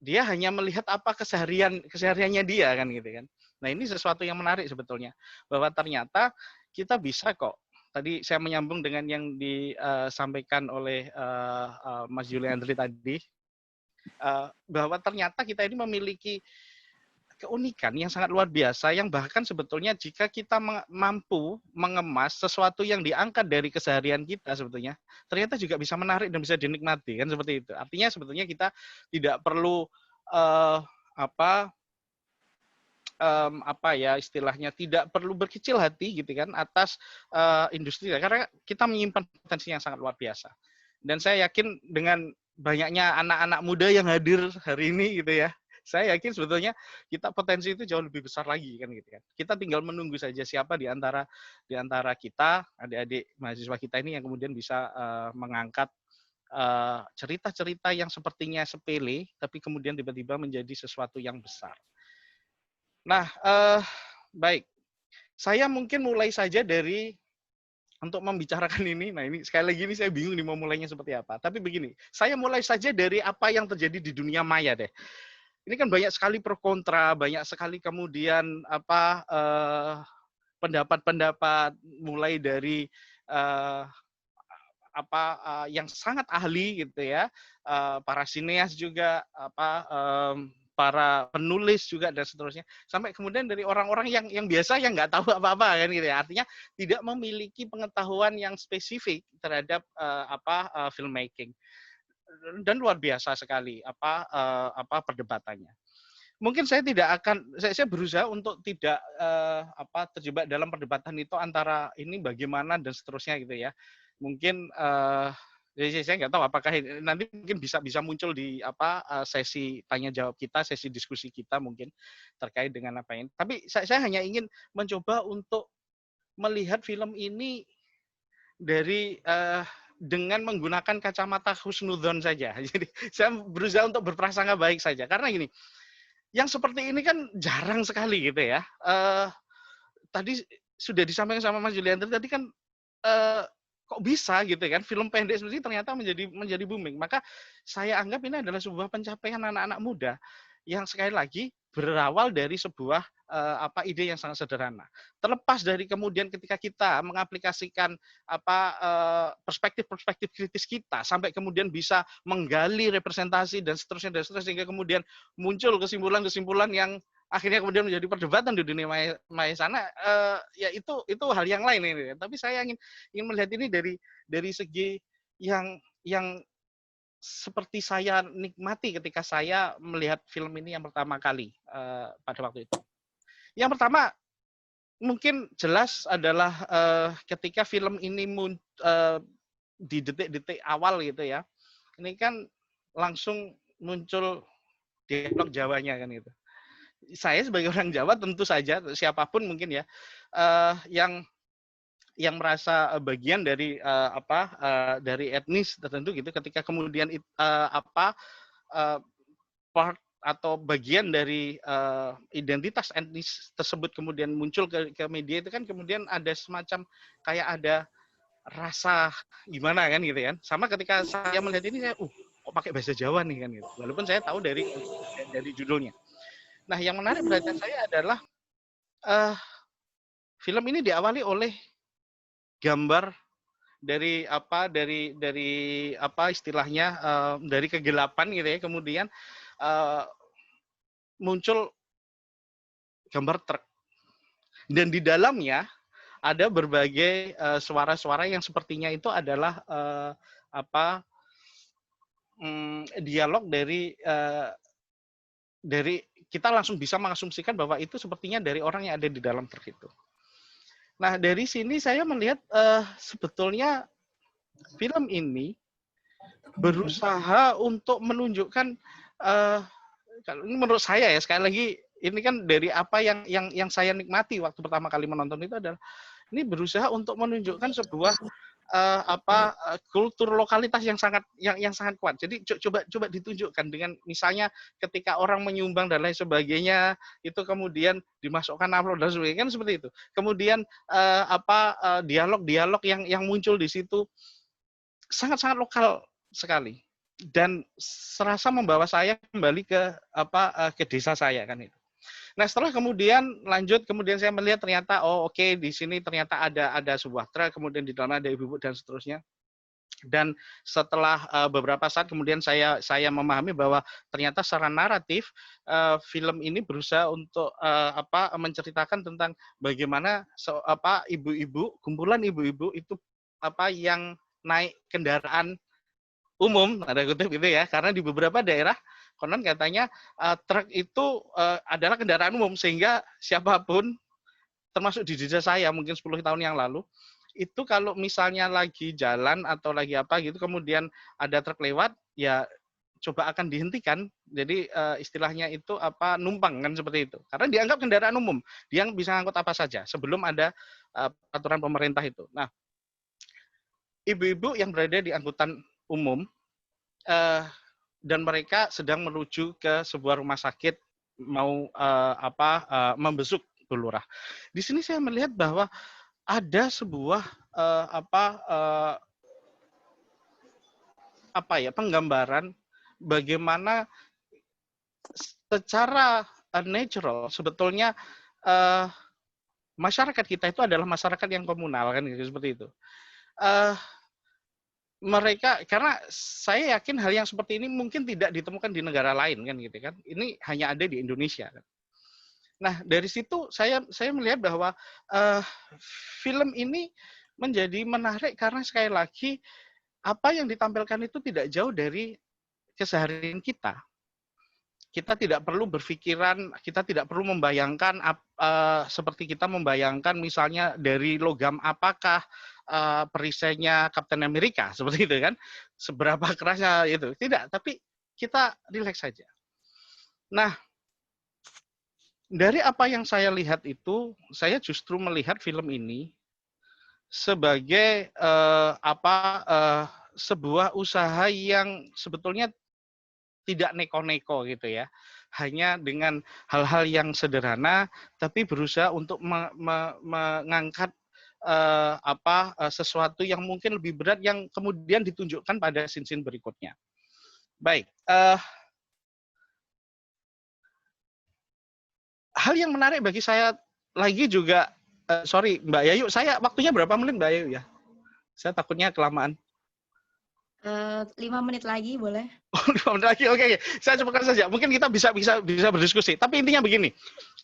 dia hanya melihat apa kesehariannya dia kan gitu kan. Nah, ini sesuatu yang menarik sebetulnya, bahwa ternyata kita bisa kok. Tadi saya menyambung dengan yang disampaikan oleh Mas Juliandri tadi, bahwa ternyata kita ini memiliki keunikan yang sangat luar biasa, yang bahkan sebetulnya jika kita mampu mengemas sesuatu yang diangkat dari keseharian kita sebetulnya, ternyata juga bisa menarik dan bisa dinikmati, kan seperti itu. Artinya sebetulnya kita tidak perlu istilahnya tidak perlu berkecil hati gitu kan atas industri, karena kita menyimpan potensi yang sangat luar biasa. Dan saya yakin dengan banyaknya anak-anak muda yang hadir hari ini gitu ya, saya yakin sebetulnya kita potensi itu jauh lebih besar lagi kan gitu kan. Kita tinggal menunggu saja siapa di antara kita, adik-adik mahasiswa kita ini yang kemudian bisa mengangkat cerita-cerita yang sepertinya sepele tapi kemudian tiba-tiba menjadi sesuatu yang besar. Nah, baik. Saya mungkin mulai saja dari untuk membicarakan ini. Nah, ini sekali lagi ini saya bingung nih mau mulainya seperti apa. Tapi begini, saya mulai saja dari apa yang terjadi di dunia maya deh. Ini kan banyak sekali pro kontra, banyak sekali kemudian pendapat-pendapat mulai dari yang sangat ahli gitu ya, para sineas juga, para penulis juga dan seterusnya, sampai kemudian dari orang-orang yang biasa yang nggak tahu apa-apa kan gitu ya. Artinya tidak memiliki pengetahuan yang spesifik terhadap filmmaking. Dan luar biasa sekali perdebatannya. Mungkin saya berusaha untuk tidak terjebak dalam perdebatan itu antara ini bagaimana dan seterusnya gitu ya. Mungkin saya nggak tahu apakah nanti mungkin bisa muncul di sesi tanya jawab kita, sesi diskusi kita mungkin terkait dengan apa ini. Tapi saya hanya ingin mencoba untuk melihat film ini dari dengan menggunakan kacamata husnudzon saja. Jadi saya berusaha untuk berprasangka baik saja. Karena gini, yang seperti ini kan jarang sekali gitu ya. Tadi sudah disampaikan sama Mas Juliandri tadi kan kok bisa gitu kan film pendek seperti ini ternyata menjadi booming. Maka saya anggap ini adalah sebuah pencapaian anak-anak muda yang sekali lagi berawal dari sebuah ide yang sangat sederhana. Terlepas dari kemudian ketika kita mengaplikasikan perspektif-perspektif kritis kita sampai kemudian bisa menggali representasi dan seterusnya sehingga kemudian muncul kesimpulan-kesimpulan yang akhirnya kemudian menjadi perdebatan di dunia maya sana, ya itu hal yang lain ini. Tapi saya ingin melihat ini dari segi yang seperti saya nikmati ketika saya melihat film ini yang pertama kali pada waktu itu. Yang pertama mungkin jelas adalah ketika film ini di detik-detik awal gitu ya, ini kan langsung muncul dialog Jawanya kan gitu. Saya sebagai orang Jawa tentu saja siapapun mungkin ya yang merasa bagian dari dari etnis tertentu gitu, ketika kemudian part atau bagian dari identitas etnis tersebut kemudian muncul ke media, itu kan kemudian ada semacam kayak ada rasa gimana kan gitu kan. Sama ketika saya melihat ini, saya kok pakai bahasa Jawa nih kan gitu. Walaupun saya tahu dari judulnya. Nah, yang menarik perhatian saya adalah film ini diawali oleh gambar dari istilahnya dari kegelapan gitu ya, kemudian muncul gambar truk dan di dalamnya ada berbagai suara-suara yang sepertinya itu adalah dialog dari kita langsung bisa mengasumsikan bahwa itu sepertinya dari orang yang ada di dalam truk itu. Nah, dari sini saya melihat sebetulnya film ini berusaha untuk menunjukkan, kalau ini menurut saya ya, sekali lagi ini kan dari apa yang saya nikmati waktu pertama kali menonton itu adalah ini berusaha untuk menunjukkan sebuah kultur lokalitas yang sangat kuat. Jadi coba ditunjukkan dengan misalnya ketika orang menyumbang dan lain sebagainya itu kemudian dimasukkan amplop dan sebagainya kan seperti itu. Kemudian dialog-dialog yang muncul di situ sangat-sangat lokal sekali dan serasa membawa saya kembali ke desa saya kan itu. Nah, setelah kemudian lanjut, kemudian saya melihat ternyata di sini ternyata ada sebuah truk, kemudian di dalamnya ada ibu-ibu dan seterusnya. Dan setelah beberapa saat kemudian saya memahami bahwa ternyata secara naratif film ini berusaha untuk menceritakan tentang bagaimana ibu-ibu, kumpulan ibu-ibu itu yang naik kendaraan umum, ada kutip gitu ya, karena di beberapa daerah konon katanya truk itu adalah kendaraan umum sehingga siapapun termasuk di desa saya mungkin 10 tahun yang lalu itu kalau misalnya lagi jalan atau lagi apa gitu kemudian ada truk lewat ya coba akan dihentikan. Jadi istilahnya itu numpang kan seperti itu. Karena dianggap kendaraan umum, dia bisa ngangkut apa saja sebelum ada peraturan pemerintah itu. Nah, ibu-ibu yang berada di angkutan umum dan mereka sedang menuju ke sebuah rumah sakit mau membesuk Bu Lurah. Di sini saya melihat bahwa ada sebuah penggambaran bagaimana secara natural sebetulnya masyarakat kita itu adalah masyarakat yang komunal kan gitu, seperti itu. Mereka, karena saya yakin hal yang seperti ini mungkin tidak ditemukan di negara lain kan gitu kan. Ini hanya ada di Indonesia kan. Nah, dari situ saya melihat bahwa film ini menjadi menarik karena sekali lagi apa yang ditampilkan itu tidak jauh dari keseharian kita. Kita tidak perlu berpikiran, kita tidak perlu membayangkan seperti kita membayangkan misalnya dari logam apakah perisainya Captain America seperti itu kan, seberapa kerasnya itu. Tidak, tapi kita rileks saja. Nah, dari apa yang saya lihat itu, saya justru melihat film ini sebagai sebuah usaha yang sebetulnya tidak neko-neko gitu ya. Hanya dengan hal-hal yang sederhana, tapi berusaha untuk mengangkat sesuatu yang mungkin lebih berat yang kemudian ditunjukkan pada scene-scene berikutnya. Baik. Hal yang menarik bagi saya lagi juga, sorry Mbak Yayu, saya waktunya berapa menit Mbak Yayu ya? Saya takutnya kelamaan. 5 menit lagi boleh? Oh, 5 menit lagi, oke. Saya cepatkan saja. Mungkin kita bisa berdiskusi. Tapi intinya begini,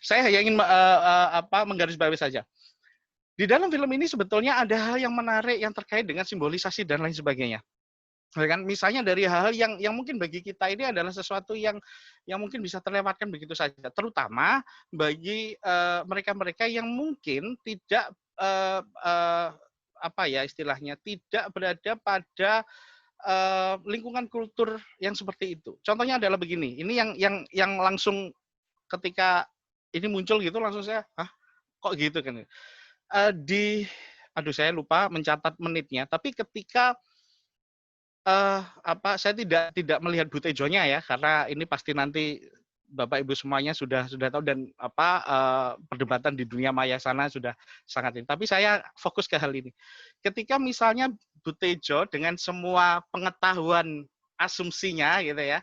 saya hanya ingin menggarisbawahi saja. Di dalam film ini sebetulnya ada hal yang menarik yang terkait dengan simbolisasi dan lain sebagainya. Kan misalnya dari hal yang mungkin bagi kita ini adalah sesuatu yang mungkin bisa terlewatkan begitu saja, terutama bagi mereka-mereka yang mungkin tidak istilahnya tidak berada pada lingkungan kultur yang seperti itu. Contohnya adalah begini, ini yang langsung ketika ini muncul gitu langsung saya, kok gitu kan? Saya lupa mencatat menitnya, tapi ketika saya tidak melihat Butejonya ya, karena ini pasti nanti Bapak Ibu semuanya sudah tahu dan perdebatan di dunia maya sana sudah sangat ini. Tapi saya fokus ke hal ini. Ketika misalnya Butejo dengan semua pengetahuan asumsinya gitu ya,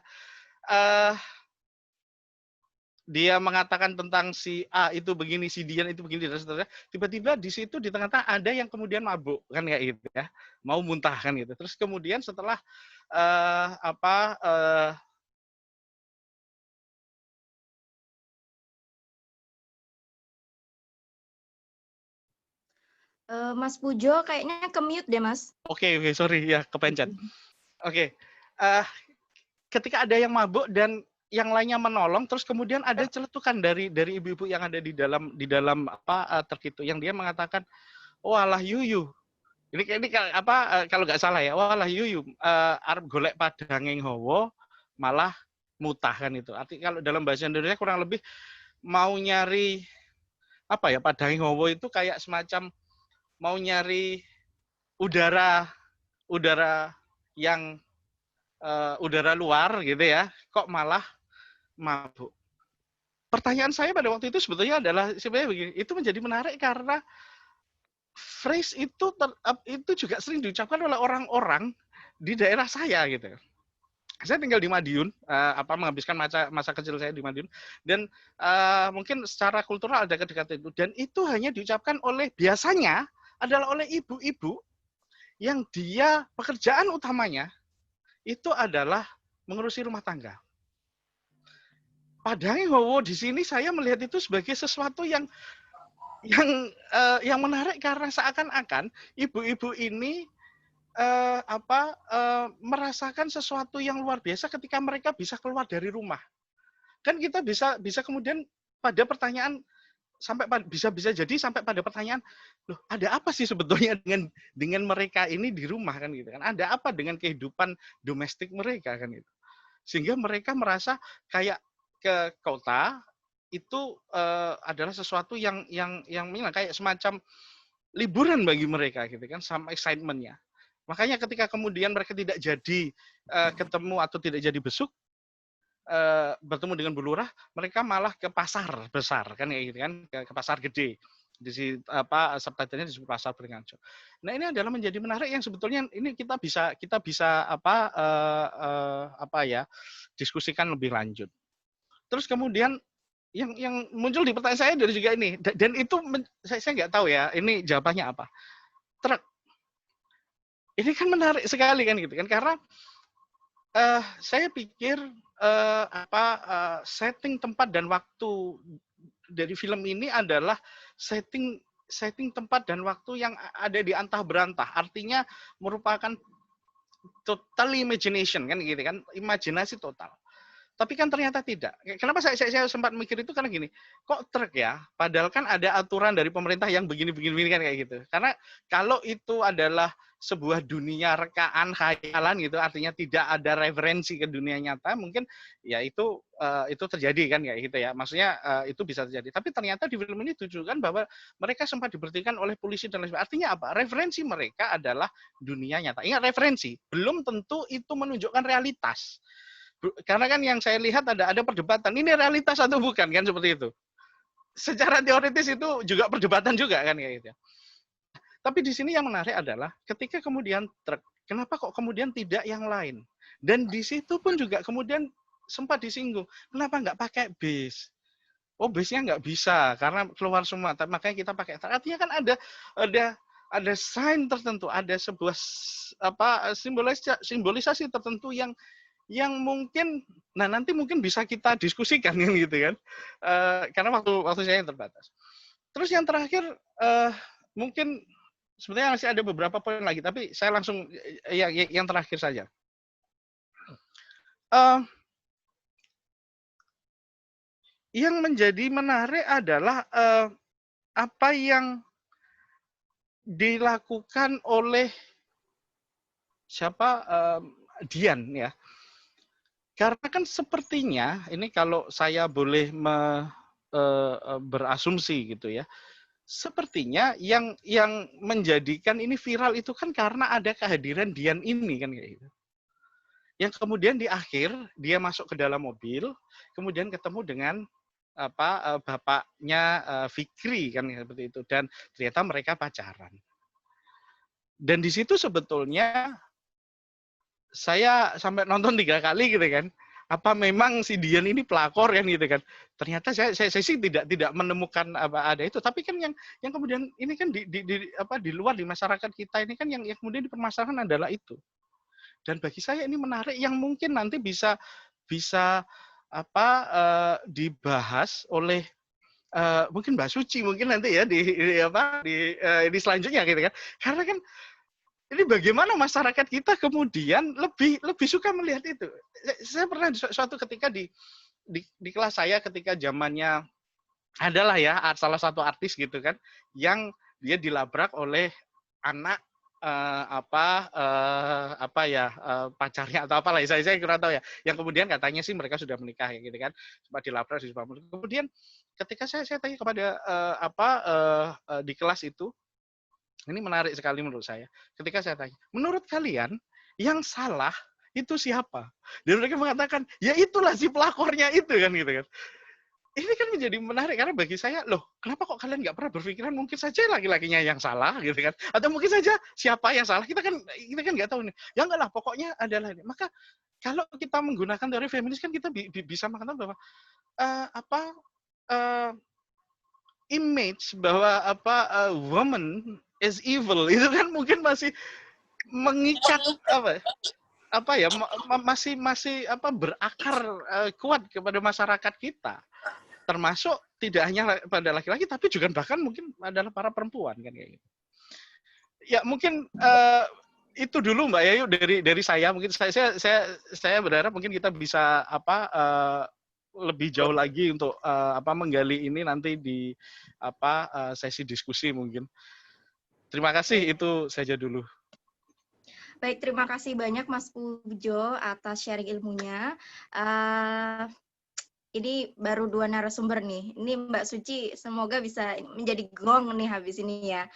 dia mengatakan tentang si A itu begini, si Dian itu begini dan seterusnya. Tiba-tiba di situ di tengah-tengah ada yang kemudian mabuk kan kayak gitu ya, mau muntah kan gitu. Terus kemudian setelah Mas Pujo kayaknya ke-mute deh, Mas. Oke, sorry ya kepencet. Oke. Ketika ada yang mabuk dan yang lainnya menolong, terus kemudian ada celetukan dari ibu-ibu yang ada di dalam truk itu, yang dia mengatakan, walah yuyu, ini kalau nggak salah ya, walah yuyu, arep golek padanging hawa malah mutah kan itu. Arti kalau dalam bahasa Indonesia kurang lebih mau nyari padanging hawa itu kayak semacam mau nyari udara yang udara luar gitu ya, kok malah mabuk. Pertanyaan saya pada waktu itu sebetulnya adalah sebenarnya begini, itu menjadi menarik karena phrase itu juga sering diucapkan oleh orang-orang di daerah saya gitu. Saya tinggal di Madiun, menghabiskan masa kecil saya di Madiun, dan mungkin secara kultural ada kedekatan itu, dan itu hanya diucapkan biasanya adalah oleh ibu-ibu yang dia pekerjaan utamanya itu adalah mengurusi rumah tangga. Padahal Howo di sini saya melihat itu sebagai sesuatu yang menarik karena seakan-akan ibu-ibu ini merasakan sesuatu yang luar biasa ketika mereka bisa keluar dari rumah. Kan kita bisa kemudian pada pertanyaan bisa jadi sampai pada pertanyaan, loh ada apa sih sebetulnya dengan mereka ini di rumah kan gitu kan? Ada apa dengan kehidupan domestik mereka kan gitu? Sehingga mereka merasa kayak ke kota itu adalah sesuatu yang kayak semacam liburan bagi mereka gitu kan, sama excitement-nya. Makanya ketika kemudian mereka tidak jadi ketemu atau tidak jadi besuk, bertemu dengan Bu Lurah, mereka malah ke pasar besar kan kayak gitu kan, ke pasar gede. Di subtitlenya disebut pasar Beringharjo. Nah, ini adalah menjadi menarik yang sebetulnya ini kita bisa diskusikan lebih lanjut. Terus kemudian yang muncul di pertanyaan saya dari juga ini, dan itu saya nggak tahu ya ini jawabannya apa. Truk ini kan menarik sekali kan gitu kan, karena saya pikir setting tempat dan waktu dari film ini adalah setting tempat dan waktu yang ada di antah berantah, artinya merupakan total imagination kan gitu kan, imajinasi total. Tapi kan ternyata tidak. Kenapa saya sempat mikir itu karena gini, kok truk ya? Padahal kan ada aturan dari pemerintah yang begini-begini kan kayak gitu. Karena kalau itu adalah sebuah dunia rekaan khayalan gitu, artinya tidak ada referensi ke dunia nyata, mungkin ya itu terjadi kan kayak gitu ya. Maksudnya itu bisa terjadi. Tapi ternyata di film ini ditujukan bahwa mereka sempat diberhentikan oleh polisi dan lain sebagainya. Artinya apa? Referensi mereka adalah dunia nyata. Ingat, referensi, belum tentu itu menunjukkan realitas. Karena kan yang saya lihat ada perdebatan, ini realitas atau bukan kan seperti itu. Secara teoritis itu juga perdebatan juga kan kayak gitu. Tapi di sini yang menarik adalah ketika kemudian truk, kenapa kok kemudian tidak yang lain? Dan di situ pun juga kemudian sempat disinggung, kenapa nggak pakai bis? Oh, bisnya nggak bisa karena keluar semua, makanya kita pakai truk. Artinya kan ada sign tertentu, ada sebuah simbolisasi tertentu yang mungkin, nanti mungkin bisa kita diskusikan gitu kan, karena waktu saya yang terbatas. Terus yang terakhir, mungkin sebenarnya masih ada beberapa poin lagi, tapi saya langsung yang terakhir saja. Yang menjadi menarik adalah apa yang dilakukan oleh Dian ya. Karena kan sepertinya, ini kalau saya boleh berasumsi gitu ya, sepertinya yang menjadikan ini viral itu kan karena ada kehadiran Dian ini kan kayak gitu. Yang kemudian di akhir dia masuk ke dalam mobil, kemudian ketemu dengan bapaknya Fikri kan seperti itu, dan ternyata mereka pacaran. Dan di situ sebetulnya saya sampai nonton 3 kali gitu kan. Apa memang si Dian ini pelakor kan gitu kan. Ternyata saya sih tidak menemukan ada itu, tapi kan yang kemudian ini kan di luar di masyarakat kita ini kan yang kemudian dipermasalahkan adalah itu. Dan bagi saya ini menarik yang mungkin nanti bisa dibahas oleh mungkin Mbak Suci mungkin nanti ya di selanjutnya gitu kan. Karena kan ini bagaimana masyarakat kita kemudian lebih suka melihat itu. Saya pernah suatu ketika di kelas saya ketika zamannya adalah ya salah satu artis gitu kan yang dia dilabrak oleh anak pacarnya atau apalah saya kurang tahu ya, yang kemudian katanya sih mereka sudah menikah ya gitu kan, sempat dilabrak di sebuah mobil. Kemudian ketika saya tanya kepada di kelas itu, ini menarik sekali menurut saya, ketika saya tanya, menurut kalian yang salah itu siapa? Dan mereka mengatakan, ya itulah si pelakornya itu kan gitu kan. Ini kan menjadi menarik karena bagi saya, loh, kenapa kok kalian nggak pernah berpikiran mungkin saja laki-lakinya yang salah gitu kan? Atau mungkin saja siapa yang salah? Kita kan nggak tahu nih. Ya enggak lah, pokoknya adalah ini. Maka kalau kita menggunakan teori feminis kan kita bisa mengatakan bahwa image bahwa woman is evil itu kan mungkin masih mengikat masih berakar kuat kepada masyarakat kita, termasuk tidak hanya pada laki-laki tapi juga bahkan mungkin adalah para perempuan kan kayak gitu. Ya mungkin itu dulu Mbak Yayu dari saya. Mungkin saya berharap mungkin kita bisa lebih jauh lagi untuk menggali ini nanti di sesi diskusi mungkin. Terima kasih, itu saja dulu. Baik, terima kasih banyak Mas Pujo atas sharing ilmunya. Ini baru 2 narasumber nih. Ini Mbak Suci, semoga bisa menjadi gong nih habis ini ya.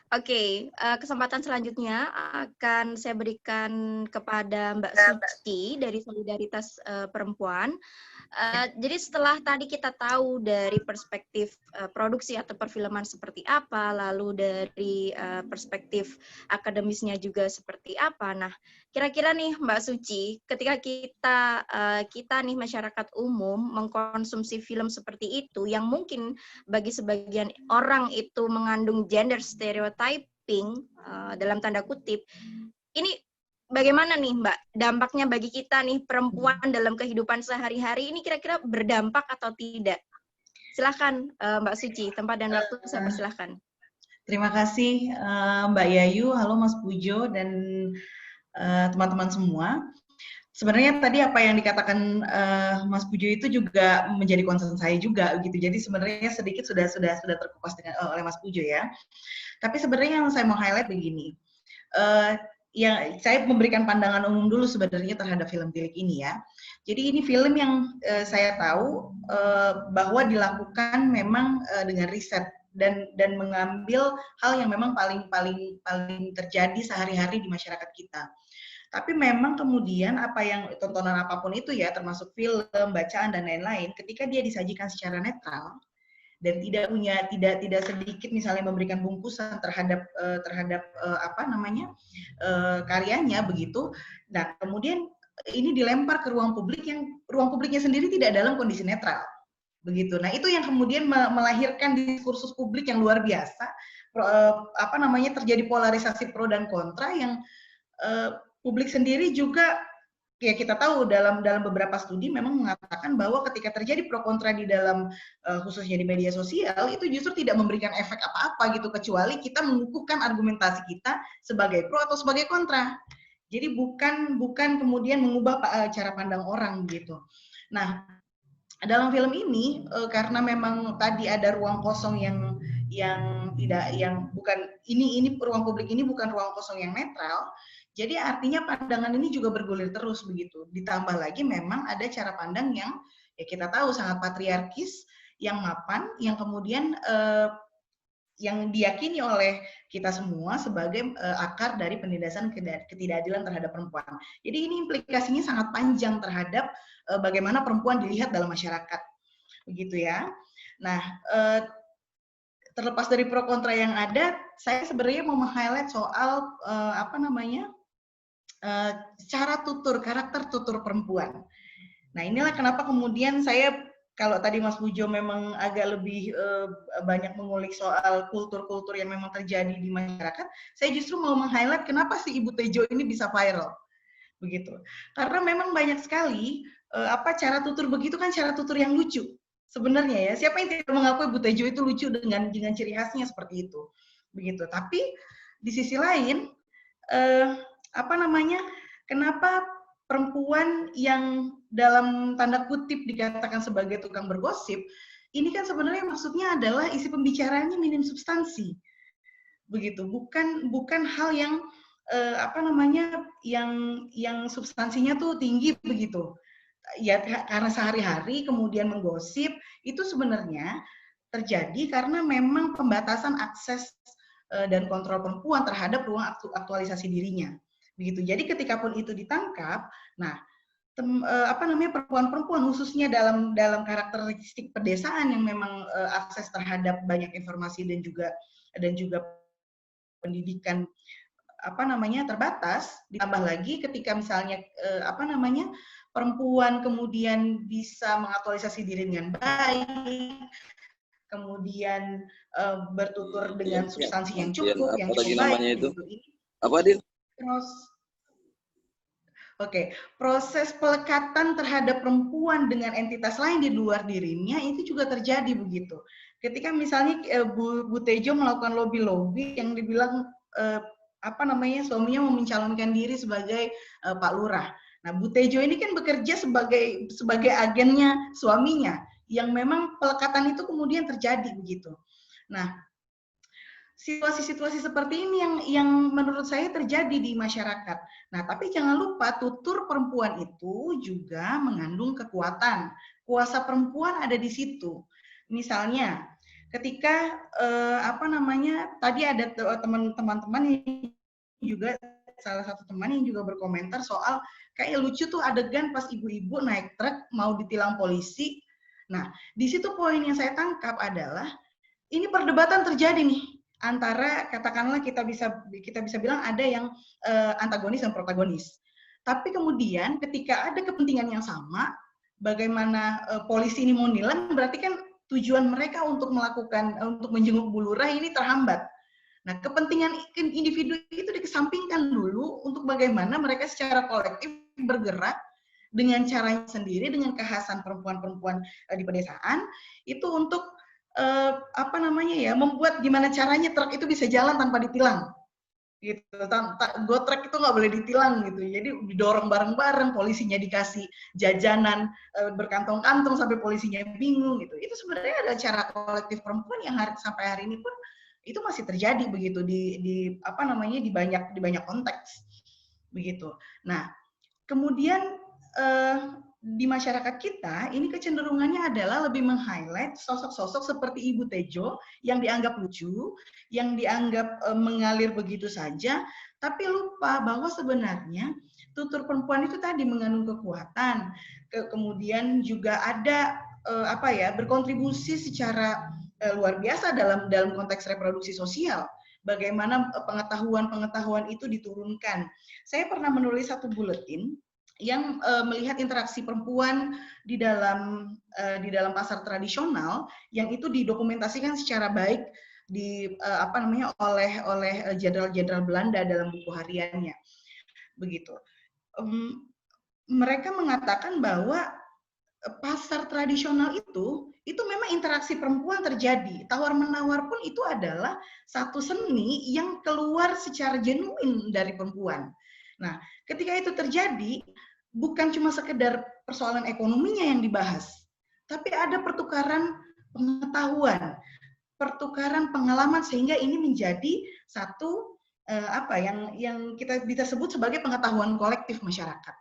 Oke, kesempatan selanjutnya akan saya berikan kepada Mbak Suci dari Solidaritas Perempuan. Jadi setelah tadi kita tahu dari perspektif produksi atau perfilman seperti apa, lalu dari perspektif akademisnya juga seperti apa. Nah, kira-kira nih Mbak Suci, ketika kita nih masyarakat umum mengkonsumsi film seperti itu, yang mungkin bagi sebagian orang itu mengandung gender stereotyping dalam tanda kutip, ini bagaimana nih Mbak, dampaknya bagi kita nih perempuan dalam kehidupan sehari-hari ini kira-kira berdampak atau tidak? Silahkan Mbak Suci, tempat dan waktu saya persilahkan. Terima kasih Mbak Yayu, halo Mas Pujo dan teman-teman semua. Sebenarnya tadi apa yang dikatakan Mas Pujo itu juga menjadi concern saya juga gitu. Jadi sebenarnya sedikit sudah terkupas oleh Mas Pujo ya. Tapi sebenarnya yang saya mau highlight begini. Ya, saya memberikan pandangan umum dulu sebenarnya terhadap film Tilik ini ya. Jadi ini film yang saya tahu bahwa dilakukan memang dengan riset dan mengambil hal yang memang paling terjadi sehari-hari di masyarakat kita. Tapi memang kemudian apa yang tontonan apapun itu ya, termasuk film, bacaan dan lain-lain, ketika dia disajikan secara netral dan tidak sedikit misalnya memberikan bungkusan terhadap karyanya begitu. Nah, kemudian ini dilempar ke ruang publik yang ruang publiknya sendiri tidak dalam kondisi netral. Begitu. Nah, itu yang kemudian melahirkan diskursus publik yang luar biasa. Terjadi polarisasi pro dan kontra yang publik sendiri juga ya kita tahu dalam beberapa studi memang mengatakan bahwa ketika terjadi pro kontra di dalam khususnya di media sosial itu justru tidak memberikan efek apa-apa gitu kecuali kita mengukuhkan argumentasi kita sebagai pro atau sebagai kontra. Jadi bukan kemudian mengubah cara pandang orang gitu. Nah, dalam film ini karena memang tadi ada ruang kosong yang bukan ini ruang publik ini bukan ruang kosong yang netral. Jadi artinya pandangan ini juga bergulir terus begitu. Ditambah lagi memang ada cara pandang yang ya kita tahu sangat patriarkis, yang mapan, yang kemudian yang diyakini oleh kita semua sebagai akar dari penindasan ketidakadilan terhadap perempuan. Jadi ini implikasinya sangat panjang terhadap bagaimana perempuan dilihat dalam masyarakat. Begitu ya. Nah, terlepas dari pro kontra yang ada, saya sebenarnya mau meng-highlight soal cara tutur, karakter tutur perempuan. Nah, inilah kenapa kemudian saya, kalau tadi Mas Pujo memang agak lebih banyak mengulik soal kultur-kultur yang memang terjadi di masyarakat, saya justru mau meng-highlight kenapa sih Ibu Tejo ini bisa viral. Begitu. Karena memang banyak sekali cara tutur begitu kan cara tutur yang lucu. Sebenarnya ya, siapa yang tidak mengakui Ibu Tejo itu lucu dengan ciri khasnya seperti itu. Begitu. Tapi di sisi lain kenapa perempuan yang dalam tanda kutip dikatakan sebagai tukang bergosip, ini kan sebenarnya maksudnya adalah isi pembicaraannya minim substansi, begitu. Bukan hal yang yang substansinya tuh tinggi begitu. Ya karena sehari-hari kemudian menggosip itu sebenarnya terjadi karena memang pembatasan akses dan kontrol perempuan terhadap ruang aktualisasi dirinya. Begitu. Jadi ketika pun itu ditangkap, nah perempuan-perempuan khususnya dalam karakteristik pedesaan yang memang akses terhadap banyak informasi dan juga pendidikan terbatas, ditambah lagi ketika misalnya perempuan kemudian bisa mengaktualisasi diri dengan baik, kemudian bertutur dengan substansi yang cukup, yang cukup baik. Gitu. Apa dia? Proses pelekatan terhadap perempuan dengan entitas lain di luar dirinya itu juga terjadi begitu. Ketika misalnya Bu Tejo melakukan lobby-lobby yang dibilang suaminya mau mencalonkan diri sebagai Pak Lurah. Nah, Bu Tejo ini kan bekerja sebagai agennya suaminya, yang memang pelekatan itu kemudian terjadi begitu. Nah, situasi-situasi seperti ini yang menurut saya terjadi di masyarakat. Nah, tapi jangan lupa tutur perempuan itu juga mengandung kekuatan. Kuasa perempuan ada di situ. Misalnya, ketika tadi ada teman-teman yang juga salah satu teman yang juga berkomentar soal kayak lucu tuh adegan pas ibu-ibu naik truk mau ditilang polisi. Nah, di situ poin yang saya tangkap adalah ini perdebatan terjadi nih antara katakanlah kita bisa bilang ada yang antagonis dan protagonis. Tapi kemudian ketika ada kepentingan yang sama, bagaimana polisi ini mau nilang, berarti kan tujuan mereka untuk menjenguk Bu Lurah ini terhambat. Nah, kepentingan individu itu dikesampingkan dulu untuk bagaimana mereka secara kolektif bergerak dengan caranya sendiri, dengan kekhasan perempuan-perempuan di pedesaan, itu untuk membuat gimana caranya truk itu bisa jalan tanpa ditilang. Gitu. Truk itu nggak boleh ditilang gitu. Jadi didorong bareng-bareng, polisinya dikasih jajanan berkantong-kantong sampai polisinya bingung gitu. Itu sebenarnya ada cara kolektif perempuan yang sampai hari ini pun itu masih terjadi begitu di banyak konteks begitu. Nah, kemudian di masyarakat kita ini kecenderungannya adalah lebih meng-highlight sosok-sosok seperti Ibu Tejo yang dianggap lucu, yang dianggap mengalir begitu saja, tapi lupa bahwa sebenarnya tutur perempuan itu tadi mengandung kekuatan, kemudian juga ada berkontribusi secara luar biasa dalam konteks reproduksi sosial. Bagaimana pengetahuan itu diturunkan. Saya pernah menulis satu buletin yang melihat interaksi perempuan di dalam pasar tradisional yang itu didokumentasikan secara baik oleh jenderal-jenderal Belanda dalam buku hariannya. Begitu. Mereka mengatakan bahwa pasar tradisional itu memang interaksi perempuan terjadi. Tawar-menawar pun itu adalah satu seni yang keluar secara genuin dari perempuan. Nah, ketika itu terjadi, bukan cuma sekedar persoalan ekonominya yang dibahas, tapi ada pertukaran pengetahuan, pertukaran pengalaman, sehingga ini menjadi satu yang kita bisa sebut sebagai pengetahuan kolektif masyarakat.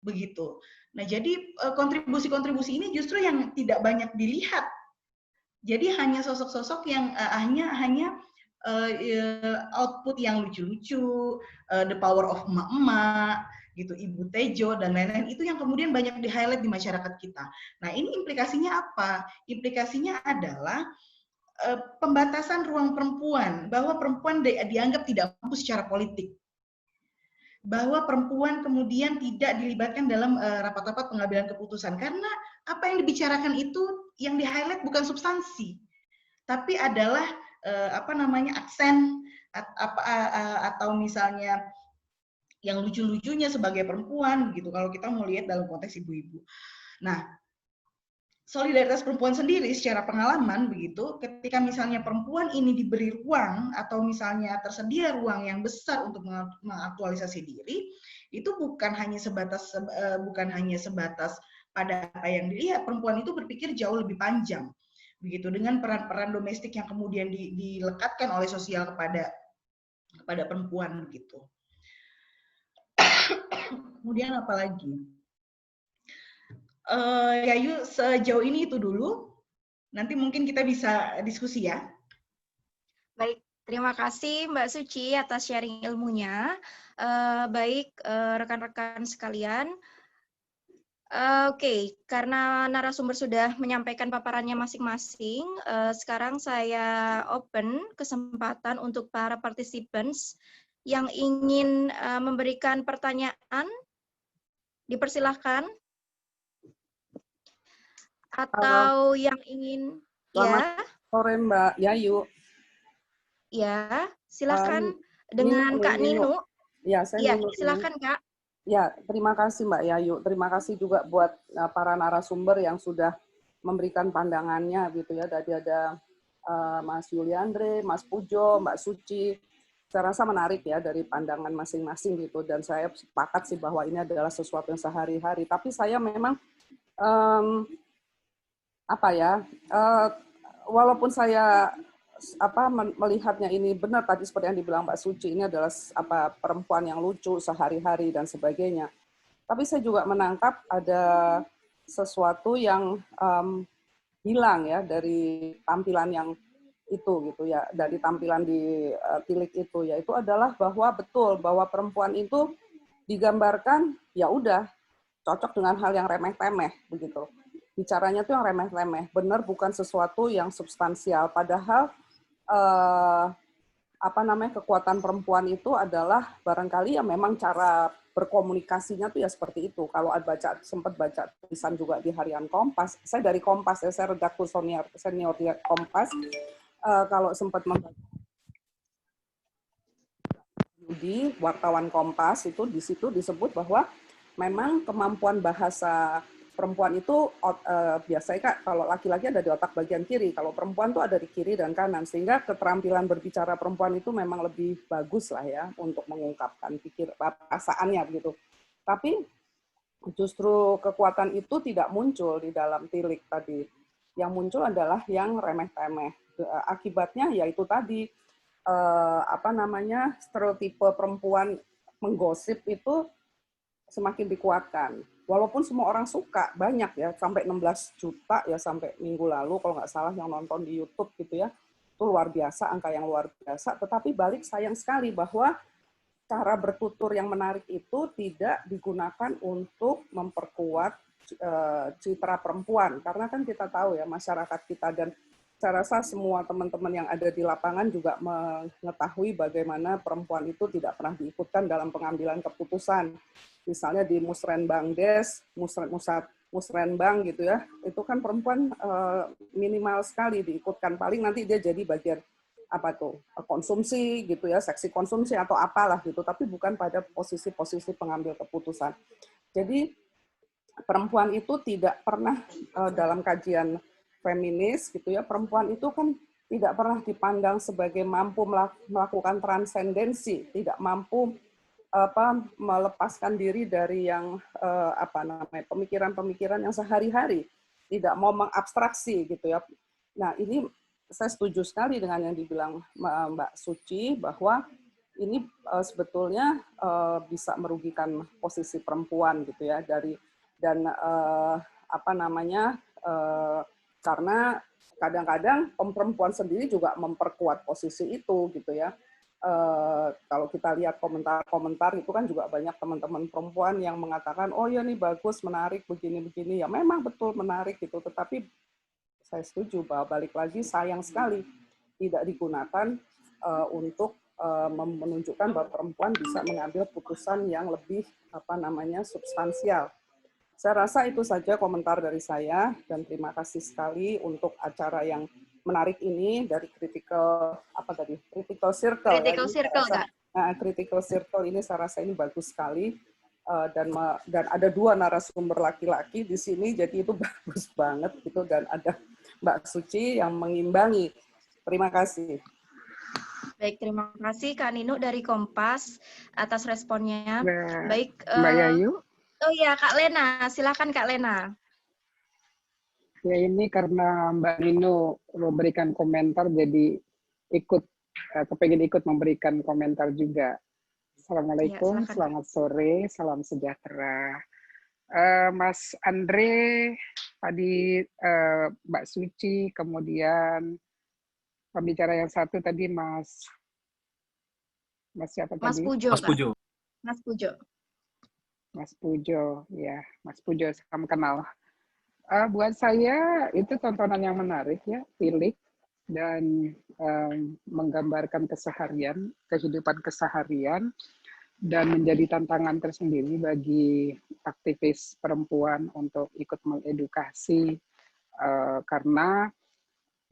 Begitu. Nah, jadi kontribusi-kontribusi ini justru yang tidak banyak dilihat. Jadi hanya sosok-sosok yang hanya output yang lucu-lucu, the power of emak-emak, gitu, Ibu Tejo dan lain-lain, itu yang kemudian banyak di-highlight di masyarakat kita. Nah, ini implikasinya apa? Implikasinya adalah pembatasan ruang perempuan, bahwa perempuan dianggap tidak mampu secara politik. Bahwa perempuan kemudian tidak dilibatkan dalam rapat-rapat pengambilan keputusan, karena apa yang dibicarakan itu yang di-highlight bukan substansi, tapi adalah aksen atau misalnya yang lucu-lucunya sebagai perempuan gitu, kalau kita mau lihat dalam konteks ibu-ibu. Nah, solidaritas perempuan sendiri secara pengalaman begitu, ketika misalnya perempuan ini diberi ruang atau misalnya tersedia ruang yang besar untuk mengaktualisasi diri, itu bukan hanya sebatas pada apa yang dilihat, perempuan itu berpikir jauh lebih panjang begitu, dengan peran-peran domestik yang kemudian dilekatkan oleh sosial kepada perempuan begitu. Kemudian apa lagi? Yayu, sejauh ini itu dulu. Nanti mungkin kita bisa diskusi ya. Baik, terima kasih Mbak Suci atas sharing ilmunya. Baik, rekan-rekan sekalian. Oke, karena narasumber sudah menyampaikan paparannya masing-masing, sekarang saya open kesempatan untuk para participants yang ingin memberikan pertanyaan. Dipersilahkan. Atau yang ingin Selamat sore Mbak Yayu. Ya, silakan dengan Kak Ninu. Ya, saya Ninu. Silakan Kak. Ya, terima kasih Mbak Yayu. Terima kasih juga buat para narasumber yang sudah memberikan pandangannya gitu ya. Tadi ada Mas Yuliandre, Mas Pujo, Mbak Suci. Saya rasa menarik ya dari pandangan masing-masing gitu. Dan saya sepakat sih bahwa ini adalah sesuatu yang sehari-hari. Tapi saya memang walaupun saya melihatnya ini benar tadi seperti yang dibilang Mbak Suci, ini adalah perempuan yang lucu sehari-hari dan sebagainya. Tapi saya juga menangkap ada sesuatu yang hilang ya dari tampilan yang itu gitu ya, dari tampilan di tilik itu, yaitu adalah bahwa betul bahwa perempuan itu digambarkan ya udah cocok dengan hal yang remeh-temeh begitu. Bicaranya tuh yang remeh-temeh, benar bukan sesuatu yang substansial. Padahal kekuatan perempuan itu adalah barangkali ya memang cara berkomunikasinya tuh ya seperti itu. Kalau sempat baca tulisan juga di Harian Kompas, saya dari Kompas ya, saya redaktur senior di Kompas. Kalau sempat membaca di wartawan Kompas itu di situ disebut bahwa memang kemampuan bahasa perempuan itu biasanya Kak, kalau laki-laki ada di otak bagian kiri, kalau perempuan tuh ada di kiri dan kanan, sehingga keterampilan berbicara perempuan itu memang lebih bagus lah ya untuk mengungkapkan perasaannya begitu. Tapi justru kekuatan itu tidak muncul di dalam tilik tadi. Yang muncul adalah yang remeh-temeh. Akibatnya yaitu tadi stereotipe perempuan menggosip itu semakin dikuatkan. Walaupun semua orang suka, banyak ya, sampai 16 juta ya sampai minggu lalu, kalau nggak salah yang nonton di YouTube gitu ya, itu luar biasa, angka yang luar biasa, tetapi balik sayang sekali bahwa cara bertutur yang menarik itu tidak digunakan untuk memperkuat citra perempuan, karena kan kita tahu ya, masyarakat kita dan saya rasa semua teman-teman yang ada di lapangan juga mengetahui bagaimana perempuan itu tidak pernah diikutkan dalam pengambilan keputusan. Misalnya di Musrenbangdes, Musrenbang gitu ya, itu kan perempuan minimal sekali diikutkan. Paling nanti dia jadi bagian konsumsi gitu ya, seksi konsumsi atau apalah gitu, tapi bukan pada posisi-posisi pengambil keputusan. Jadi perempuan itu tidak pernah dalam kajian feminis gitu ya, perempuan itu kan tidak pernah dipandang sebagai mampu melakukan transendensi, tidak mampu melepaskan diri dari yang pemikiran-pemikiran yang sehari-hari, tidak mau mengabstraksi gitu ya. Nah, ini saya setuju sekali dengan yang dibilang Mbak Suci bahwa ini sebetulnya bisa merugikan posisi perempuan gitu ya karena kadang-kadang perempuan sendiri juga memperkuat posisi itu gitu ya. Kalau kita lihat komentar-komentar itu kan juga banyak teman-teman perempuan yang mengatakan, oh ya nih bagus, menarik, begini-begini. Ya memang betul menarik gitu, tetapi saya setuju bahwa balik lagi sayang sekali tidak digunakan untuk menunjukkan bahwa perempuan bisa mengambil putusan yang lebih substansial. Saya rasa itu saja komentar dari saya, dan terima kasih sekali untuk acara yang menarik ini dari Critical Circle. Critical Circle ini saya rasa ini bagus sekali. dan ada 2 narasumber laki-laki di sini, jadi itu bagus banget gitu, dan ada Mbak Suci yang mengimbangi. Terima kasih. Baik, terima kasih Kak Ninu dari Kompas atas responnya. Baik, Mbak Yayu. Oh iya, Kak Lena, silakan Kak Lena. Ya ini karena Mbak Nino memberikan komentar, jadi kepengen ikut memberikan komentar juga. Assalamualaikum, Ya, selamat sore, salam sejahtera. Mas Andre, tadi Mbak Suci, kemudian pembicara yang satu tadi Mas siapa tadi? Mas Pujo. Mas Pujo. Mas Pujo. Mas Pujo, ya Mas Pujo, salam kenal. Buat saya itu tontonan yang menarik ya, Tilik, dan menggambarkan kehidupan keseharian, dan menjadi tantangan tersendiri bagi aktivis perempuan untuk ikut mengedukasi, karena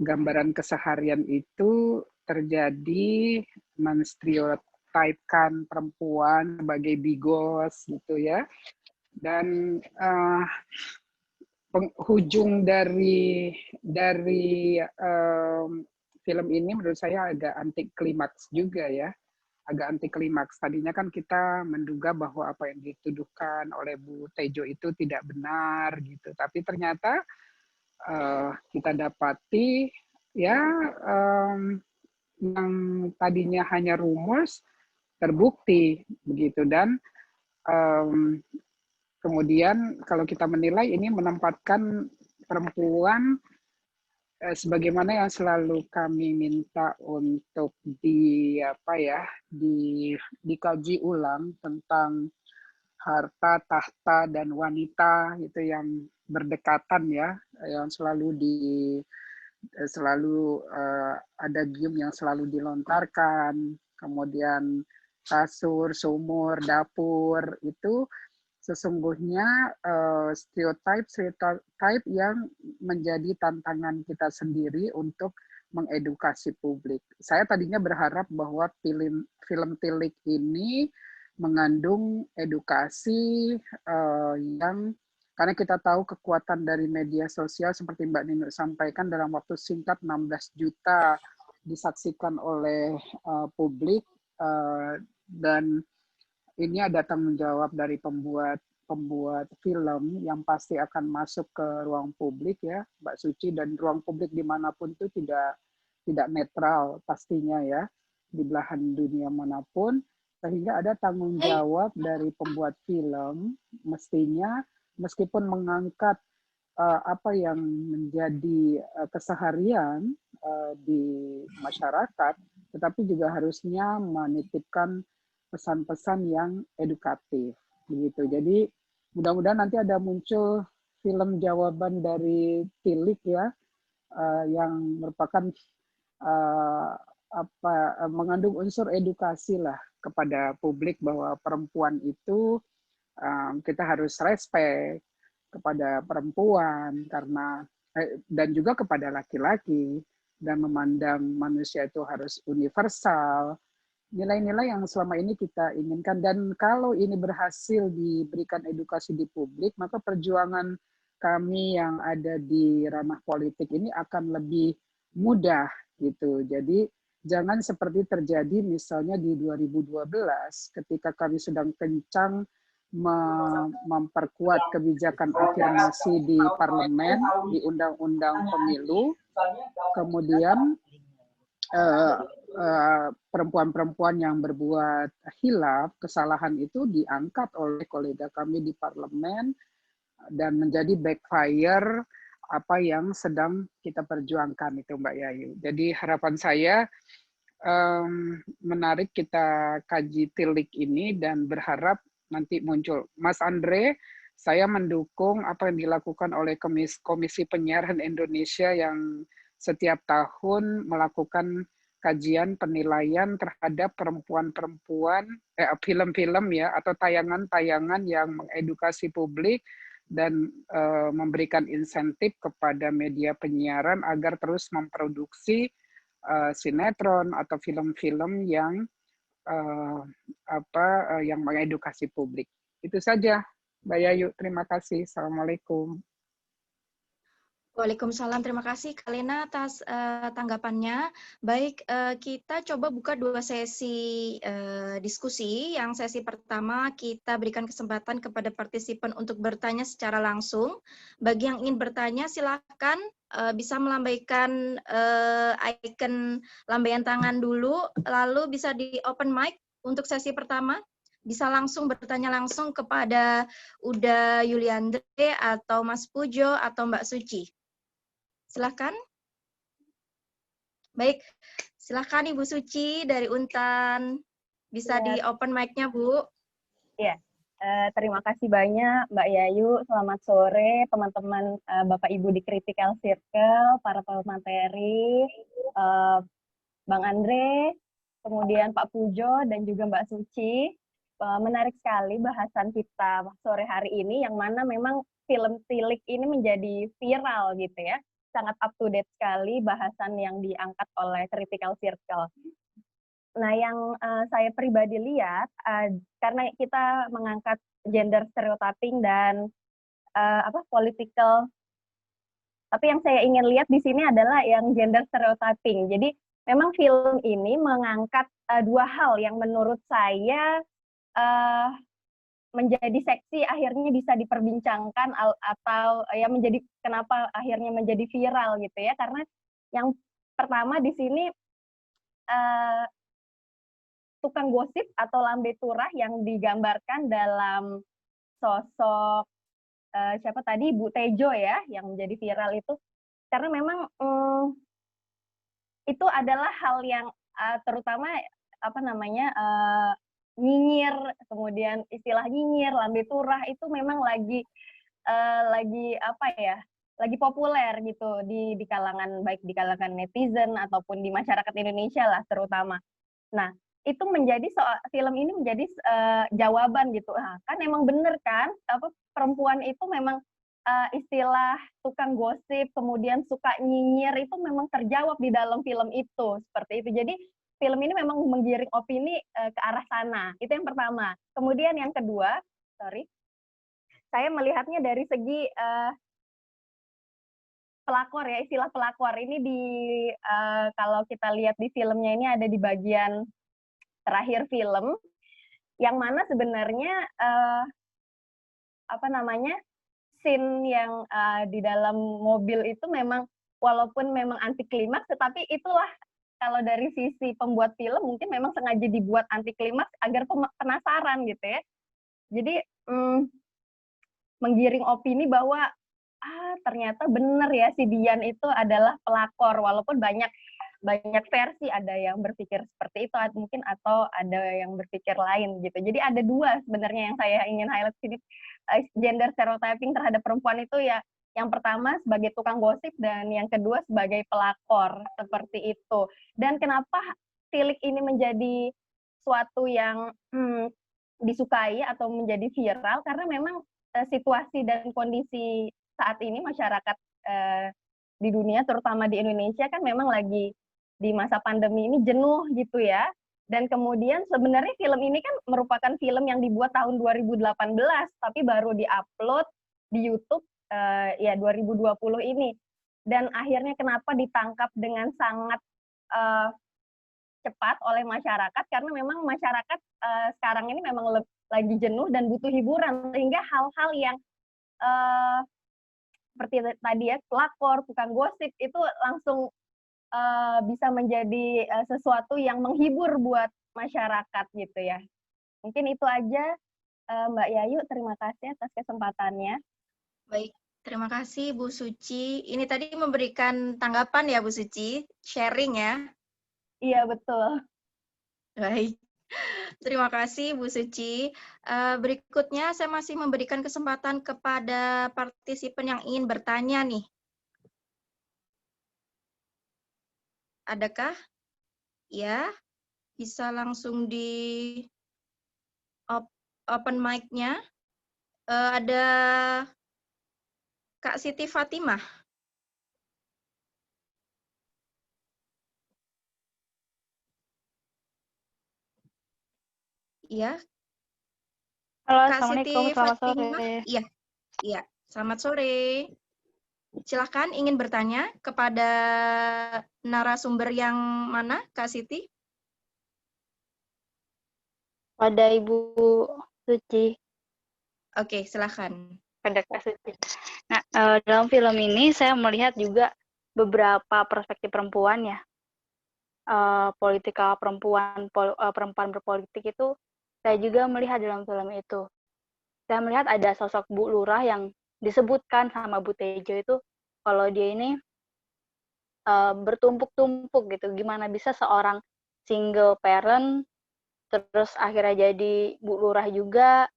gambaran keseharian itu terjadi menstereotipkan perempuan sebagai bigos gitu ya, dan penghujung dari film ini menurut saya agak anti klimaks juga ya, agak anti klimaks. Tadinya kan kita menduga bahwa apa yang dituduhkan oleh Bu Tejo itu tidak benar gitu, tapi ternyata kita dapati ya yang tadinya hanya rumus terbukti begitu, dan kemudian kalau kita menilai ini menempatkan perempuan sebagaimana yang selalu kami minta untuk dikaji ulang tentang harta, tahta, dan wanita itu yang berdekatan ya, yang selalu ada gium yang selalu dilontarkan, kemudian kasur, sumur, dapur, itu sesungguhnya stereotip yang menjadi tantangan kita sendiri untuk mengedukasi publik. Saya tadinya berharap bahwa film Tilik ini mengandung edukasi karena kita tahu kekuatan dari media sosial seperti Mbak Nino sampaikan, dalam waktu singkat 16 juta disaksikan oleh publik, dan ini ada tanggung jawab dari pembuat film yang pasti akan masuk ke ruang publik ya, Mbak Suci, dan ruang publik dimanapun itu tidak netral pastinya ya, di belahan dunia manapun, sehingga ada tanggung jawab dari pembuat film mestinya meskipun mengangkat apa yang menjadi keseharian di masyarakat, tetapi juga harusnya menitipkan pesan-pesan yang edukatif begitu. Jadi mudah-mudahan nanti ada muncul film jawaban dari Tilik ya, yang merupakan mengandung unsur edukasi lah kepada publik bahwa perempuan itu kita harus respect kepada perempuan karena dan juga kepada laki-laki, dan memandang manusia itu harus universal, nilai-nilai yang selama ini kita inginkan. Dan kalau ini berhasil diberikan edukasi di publik, maka perjuangan kami yang ada di ranah politik ini akan lebih mudah gitu. Jadi jangan seperti terjadi misalnya di 2012 ketika kami sedang kencang memperkuat kebijakan afirmasi di parlemen, di undang-undang pemilu, kemudian perempuan-perempuan yang berbuat hilaf, kesalahan itu diangkat oleh kolega kami di parlemen dan menjadi backfire apa yang sedang kita perjuangkan itu Mbak Yayu. Jadi harapan saya menarik kita kaji Tilik ini dan berharap nanti muncul. Mas Andre, saya mendukung apa yang dilakukan oleh Komisi Penyiaran Indonesia yang setiap tahun melakukan kajian penilaian terhadap perempuan-perempuan, film-film ya, atau tayangan-tayangan yang mengedukasi publik dan memberikan insentif kepada media penyiaran agar terus memproduksi sinetron atau film-film yang yang mengedukasi publik. Itu saja, Mbak Yayu. Terima kasih. Assalamualaikum. Waalaikumsalam, terima kasih Kak Lena atas tanggapannya. Baik, kita coba buka 2 sesi diskusi. Yang sesi pertama kita berikan kesempatan kepada partisipan untuk bertanya secara langsung. Bagi yang ingin bertanya silakan bisa melambaikan icon lambaian tangan dulu, lalu bisa di open mic untuk sesi pertama. Bisa langsung bertanya langsung kepada Uda Yuliandre atau Mas Pujo atau Mbak Suci. Silakan. Baik, silakan Ibu Suci dari Untan. Bisa di open mic-nya, Bu. Iya, terima kasih banyak Mbak Yayu. Selamat sore teman-teman Bapak Ibu di Critical Circle, para pemateri, Bang Andre, kemudian Pak Pujo, dan juga Mbak Suci. Menarik sekali bahasan kita sore hari ini, yang mana memang film Tilik ini menjadi viral gitu ya. Sangat up to date sekali bahasan yang diangkat oleh Critical Circle. Nah, yang saya pribadi lihat, karena kita mengangkat gender stereotyping dan political, tapi yang saya ingin lihat di sini adalah yang gender stereotyping. Jadi memang film ini mengangkat 2 hal yang menurut saya menjadi seksi akhirnya bisa diperbincangkan atau ya menjadi kenapa akhirnya menjadi viral gitu ya, karena yang pertama di sini tukang gosip atau lambe turah yang digambarkan dalam sosok siapa tadi, Bu Tejo ya, yang menjadi viral itu, karena memang itu adalah hal yang terutama nyinyir, kemudian istilah nyinyir, lambe turah itu memang lagi lagi populer gitu di kalangan, baik di kalangan netizen ataupun di masyarakat Indonesia lah terutama. Nah, itu menjadi film ini menjadi jawaban gitu. Nah, kan emang bener kan, perempuan itu memang istilah tukang gosip, kemudian suka nyinyir itu memang terjawab di dalam film itu, seperti itu. Jadi film ini memang menggiring opini ke arah sana. Itu yang pertama. Kemudian yang kedua, saya melihatnya dari segi pelakor ya, istilah pelakor ini kalau kita lihat di filmnya ini ada di bagian terakhir film, yang mana sebenarnya scene yang di dalam mobil itu memang walaupun memang anti klimaks, tetapi itulah kalau dari sisi pembuat film mungkin memang sengaja dibuat anti klimaks agar penasaran gitu ya. Jadi menggiring opini bahwa ternyata benar ya si Dian itu adalah pelakor, walaupun banyak versi, ada yang berpikir seperti itu mungkin atau ada yang berpikir lain gitu. Jadi ada 2 sebenarnya yang saya ingin highlight sini, gender stereotyping terhadap perempuan itu ya. Yang pertama sebagai tukang gosip dan yang kedua sebagai pelakor, seperti itu. Dan kenapa Tilik ini menjadi suatu yang disukai atau menjadi viral, karena memang situasi dan kondisi saat ini masyarakat di dunia, terutama di Indonesia kan memang lagi di masa pandemi ini jenuh gitu ya. Dan kemudian sebenarnya film ini kan merupakan film yang dibuat tahun 2018, tapi baru diupload di YouTube ya 2020 ini. Dan akhirnya kenapa ditangkap dengan sangat cepat oleh masyarakat, karena memang masyarakat sekarang ini memang lagi jenuh dan butuh hiburan, sehingga hal-hal yang seperti tadi ya, pelakor, tukang gosip itu langsung bisa menjadi sesuatu yang menghibur buat masyarakat gitu ya. Mungkin itu aja Mbak Yayu, terima kasih atas kesempatannya. Baik, terima kasih Bu Suci. Ini tadi memberikan tanggapan ya Bu Suci, sharing ya. Iya, betul. Baik. Terima kasih Bu Suci. Berikutnya saya masih memberikan kesempatan kepada partisipan yang ingin bertanya nih. Adakah? Ya, bisa langsung di open mic-nya. Ada Kak Siti Fatimah. Iya. Halo, Kak Assalamualaikum. Siti Selamat Fatimah. sore. Iya, iya. Selamat sore. Silahkan ingin bertanya kepada narasumber yang mana, Kak Siti? Pada Ibu Suci. Oke, silahkan. Pada Kak Suci. Nah, dalam film ini saya melihat juga beberapa perspektif perempuan ya. Politika perempuan, perempuan berpolitik itu saya juga melihat dalam film itu. Saya melihat ada sosok Bu Lurah yang disebutkan sama Bu Tejo itu kalau dia ini bertumpuk-tumpuk gitu. Gimana bisa seorang single parent terus akhirnya jadi Bu Lurah juga,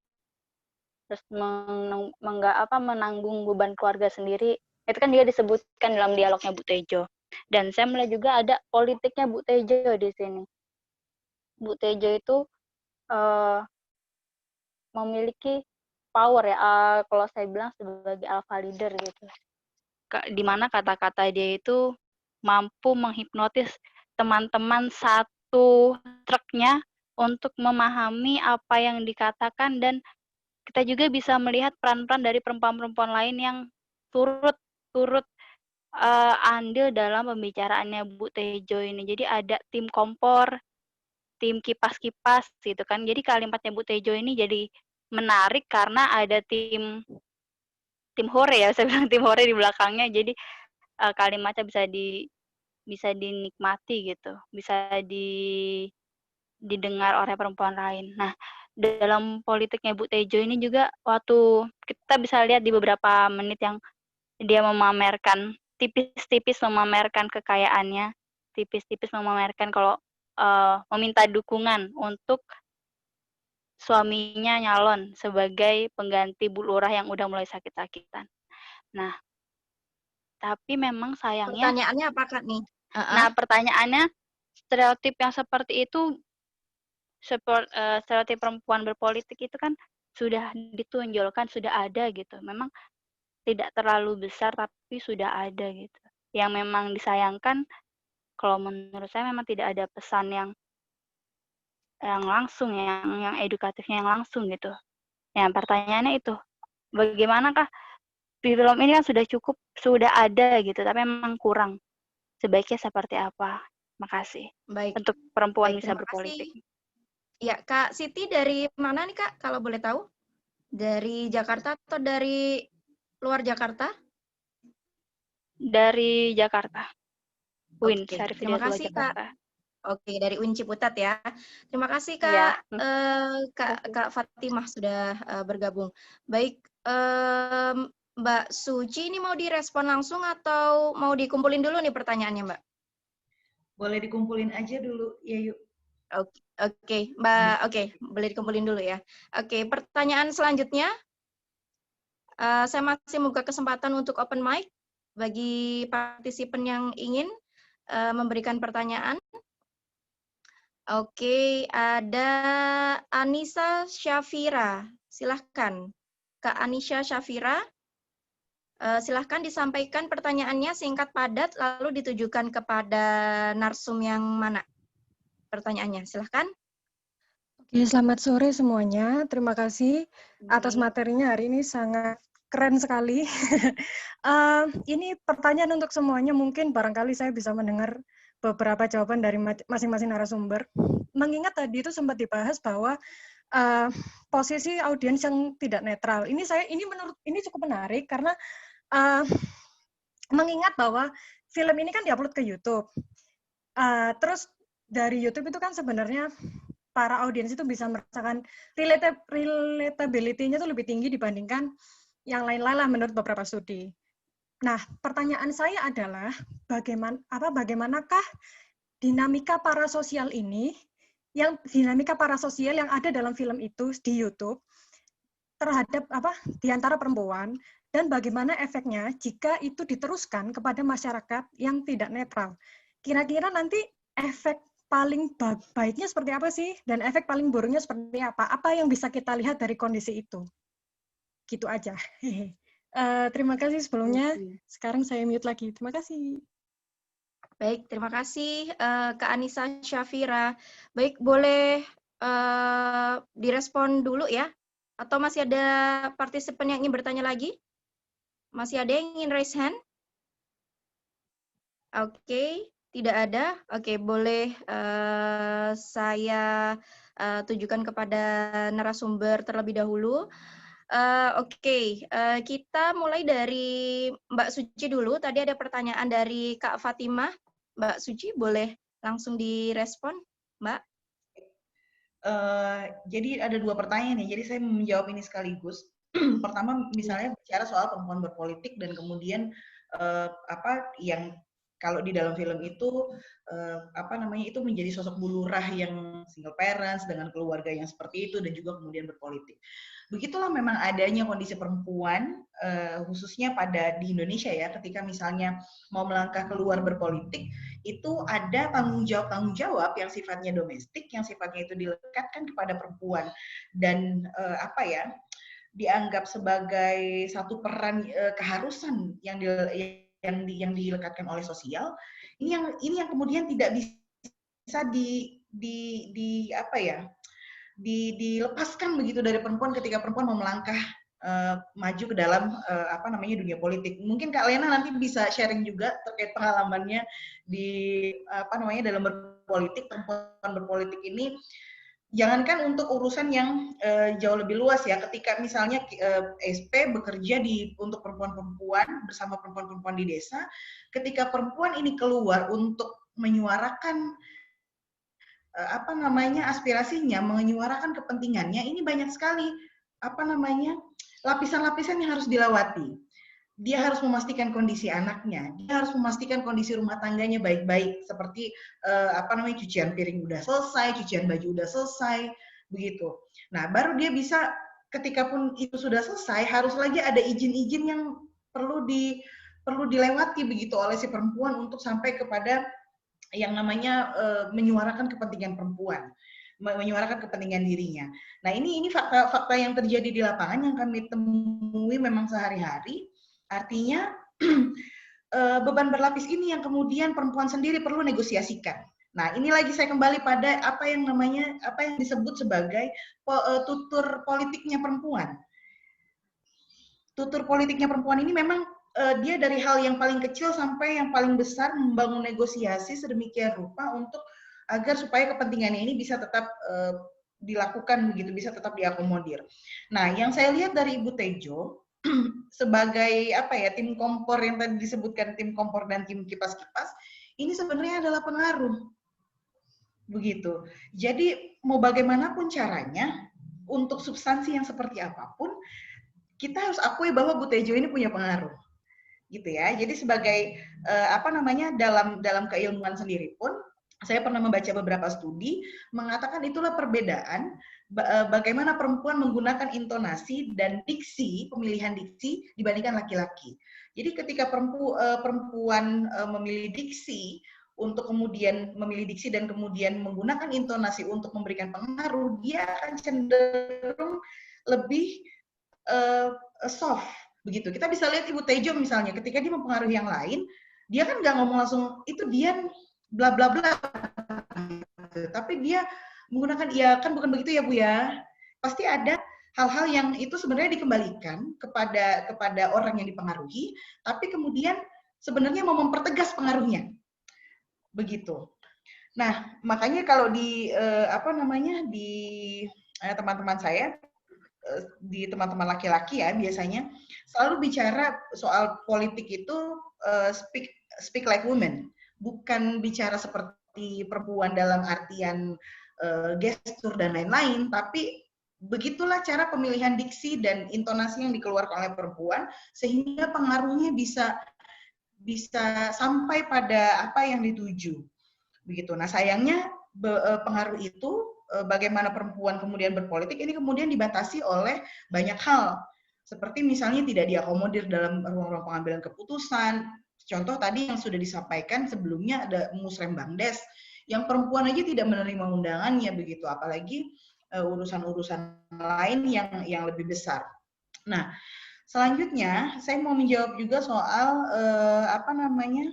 terus menanggung beban keluarga sendiri. Itu kan dia disebutkan dalam dialognya Bu Tejo. Dan saya melihat juga ada politiknya Bu Tejo di sini. Bu Tejo itu memiliki power ya, kalau saya bilang sebagai alpha leader gitu. Di mana kata-kata dia itu mampu menghipnotis teman-teman satu truknya untuk memahami apa yang dikatakan, dan kita juga bisa melihat peran-peran dari perempuan-perempuan lain yang turut andil dalam pembicaraannya Bu Tejo ini. Jadi ada tim kompor, tim kipas-kipas gitu kan. Jadi kalimatnya Bu Tejo ini jadi menarik karena ada tim hore ya, saya bilang tim hore di belakangnya. Jadi kalimatnya bisa dinikmati gitu, bisa didengar oleh perempuan lain. Nah, dalam politiknya Bu Tejo ini juga waktu kita bisa lihat di beberapa menit yang dia memamerkan tipis-tipis memamerkan kekayaannya, tipis-tipis memamerkan kalau meminta dukungan untuk suaminya nyalon sebagai pengganti Bu Lurah yang udah mulai sakit-sakitan. Nah, tapi memang sayangnya. Pertanyaannya apa Kak nih? Nah, pertanyaannya stereotip yang seperti itu, stereotip perempuan berpolitik itu kan sudah ditunjukkan, sudah ada gitu. Memang tidak terlalu besar tapi sudah ada gitu. Yang memang disayangkan kalau menurut saya memang tidak ada pesan yang langsung, yang edukatifnya yang langsung gitu. Yang pertanyaannya itu, bagaimanakah di film ini kan sudah ada gitu, tapi memang kurang. Sebaiknya seperti apa? Makasih. Baik. Untuk perempuan Baik, bisa terima berpolitik. kasih. Ya, Kak Siti dari mana nih Kak, kalau boleh tahu? Dari Jakarta atau dari luar Jakarta? Dari Jakarta. UIN, Oke, Syarif terima Hidayatullah kasih Jakarta. Kak. Oke, dari UIN Ciputat ya. Terima kasih Iya. Kak, Kak Fatimah sudah bergabung. Baik, Mbak Suci ini mau direspon langsung atau mau dikumpulin dulu nih pertanyaannya Mbak? Boleh dikumpulin aja dulu, ya yuk. Oke, Mbak. Oke, boleh dikumpulin dulu ya. Oke, pertanyaan selanjutnya. Saya masih membuka kesempatan untuk open mic bagi partisipan yang ingin memberikan pertanyaan. Oke, ada Anissa Syafira. Silahkan, Kak Anissa Syafira. Silahkan disampaikan pertanyaannya singkat padat, lalu ditujukan kepada narsum yang mana? Pertanyaannya, silahkan. Oke, selamat sore semuanya. Terima kasih atas materinya hari ini, sangat keren sekali. Ini pertanyaan untuk semuanya, mungkin barangkali saya bisa mendengar beberapa jawaban dari masing-masing narasumber. Mengingat tadi itu sempat dibahas bahwa posisi audiens yang tidak netral. Ini cukup menarik karena mengingat bahwa film ini kan diupload ke YouTube. Terus dari YouTube itu kan sebenarnya para audiens itu bisa merasakan relatability-nya itu lebih tinggi dibandingkan yang lain-lain lah menurut beberapa studi. Nah, pertanyaan saya adalah bagaimanakah dinamika parasosial ini, dinamika parasosial yang ada dalam film itu di YouTube terhadap di antara perempuan, dan bagaimana efeknya jika itu diteruskan kepada masyarakat yang tidak netral. Kira-kira nanti efek paling baiknya seperti apa sih, dan efek paling buruknya seperti apa? Apa yang bisa kita lihat dari kondisi itu? Gitu aja. Terima kasih sebelumnya. Sekarang saya mute lagi. Terima kasih. Baik, terima kasih Kak Anissa Syafira. Baik, boleh direspon dulu ya Atau masih ada partisipan yang ingin bertanya lagi? Masih ada yang ingin raise hand? Oke, tidak ada. Oke, boleh saya tujukan kepada narasumber terlebih dahulu. Oke, kita mulai dari Mbak Suci dulu. Tadi ada pertanyaan dari Kak Fatimah. Mbak Suci, boleh langsung direspon, Mbak? Jadi ada 2 pertanyaan nih, jadi saya menjawab ini sekaligus. Pertama, misalnya bicara soal perempuan berpolitik dan kemudian apa yang kalau di dalam film itu apa namanya itu menjadi sosok Bu Lurah yang single parents dengan keluarga yang seperti itu dan juga kemudian berpolitik. Begitulah memang adanya kondisi perempuan khususnya pada di Indonesia ya, ketika misalnya mau melangkah keluar berpolitik itu ada tanggung jawab yang sifatnya domestik, yang sifatnya itu dilekatkan kepada perempuan dan apa ya dianggap sebagai satu peran keharusan yang dilekatkan oleh sosial. Ini yang kemudian tidak bisa dilepaskan begitu dari perempuan ketika perempuan mau melangkah maju ke dalam apa namanya dunia politik. Mungkin Kak Lena nanti bisa sharing juga terkait pengalamannya di apa namanya dalam berpolitik, perempuan berpolitik ini. Jangankan untuk urusan yang jauh lebih luas ya, ketika misalnya SP bekerja untuk perempuan-perempuan bersama perempuan-perempuan di desa, ketika perempuan ini keluar untuk menyuarakan apa namanya aspirasinya, menyuarakan kepentingannya, ini banyak sekali apa namanya lapisan-lapisan yang harus dilewati. Dia harus memastikan kondisi anaknya, dia harus memastikan kondisi rumah tangganya baik-baik, seperti apa namanya cucian piring udah selesai, cucian baju udah selesai, begitu. Nah, baru dia bisa ketika pun itu sudah selesai, harus lagi ada izin-izin yang perlu dilewati begitu oleh si perempuan untuk sampai kepada yang namanya menyuarakan kepentingan perempuan, menyuarakan kepentingan dirinya. Nah, ini fakta-fakta yang terjadi di lapangan yang kami temui memang sehari-hari. Artinya beban berlapis ini yang kemudian perempuan sendiri perlu negosiasikan. Nah, ini lagi saya kembali pada apa yang disebut sebagai tutur politiknya perempuan. Tutur politiknya perempuan ini memang dia dari hal yang paling kecil sampai yang paling besar membangun negosiasi sedemikian rupa untuk agar supaya kepentingannya ini bisa tetap dilakukan begitu, bisa tetap diakomodir. Nah, yang saya lihat dari Ibu Tejo sebagai apa ya tim kompor yang tadi disebutkan tim kompor dan tim kipas-kipas ini sebenarnya adalah pengaruh begitu. Jadi mau bagaimanapun caranya untuk substansi yang seperti apapun kita harus akui bahwa Bu Tejo ini punya pengaruh gitu ya. Jadi sebagai apa namanya dalam keilmuan sendiri pun saya pernah membaca beberapa studi mengatakan itulah perbedaan bagaimana perempuan menggunakan intonasi dan diksi, pemilihan diksi dibandingkan laki-laki. Jadi ketika perempuan memilih diksi untuk kemudian memilih diksi dan kemudian menggunakan intonasi untuk memberikan pengaruh, dia akan cenderung lebih soft begitu. Kita bisa lihat Ibu Tejo misalnya ketika dia mempengaruhi yang lain, dia kan nggak ngomong langsung itu dia bla bla bla, tapi dia menggunakan ya kan bukan begitu ya Bu ya. Pasti ada hal-hal yang itu sebenarnya dikembalikan kepada orang yang dipengaruhi, tapi kemudian sebenarnya mau mempertegas pengaruhnya. Begitu. Nah, makanya kalau di apa namanya di teman-teman saya di teman-teman laki-laki ya biasanya selalu bicara soal politik itu speak like women, bukan bicara seperti perempuan dalam artian gestur dan lain-lain, tapi begitulah cara pemilihan diksi dan intonasi yang dikeluarkan oleh perempuan sehingga pengaruhnya bisa sampai pada apa yang dituju. Begitu. Nah, sayangnya pengaruh itu bagaimana perempuan kemudian berpolitik ini kemudian dibatasi oleh banyak hal. Seperti misalnya tidak diakomodir dalam ruang-ruang pengambilan keputusan. Contoh tadi yang sudah disampaikan sebelumnya ada Musrembangdes yang perempuan aja tidak menerima undangannya begitu, apalagi urusan-urusan lain yang lebih besar. Nah, selanjutnya saya mau menjawab juga soal apa namanya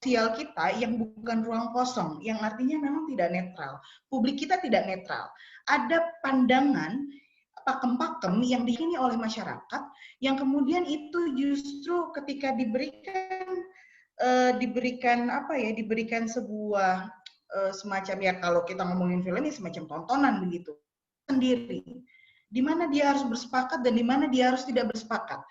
sosial kita yang bukan ruang kosong, yang artinya memang tidak netral. Publik kita tidak netral. Ada pandangan pakem-pakem yang diyakini oleh masyarakat, yang kemudian itu justru ketika diberikan sebuah semacam, ya kalau kita ngomongin film ini semacam tontonan begitu sendiri, di mana dia harus bersepakat dan di mana dia harus tidak bersepakat.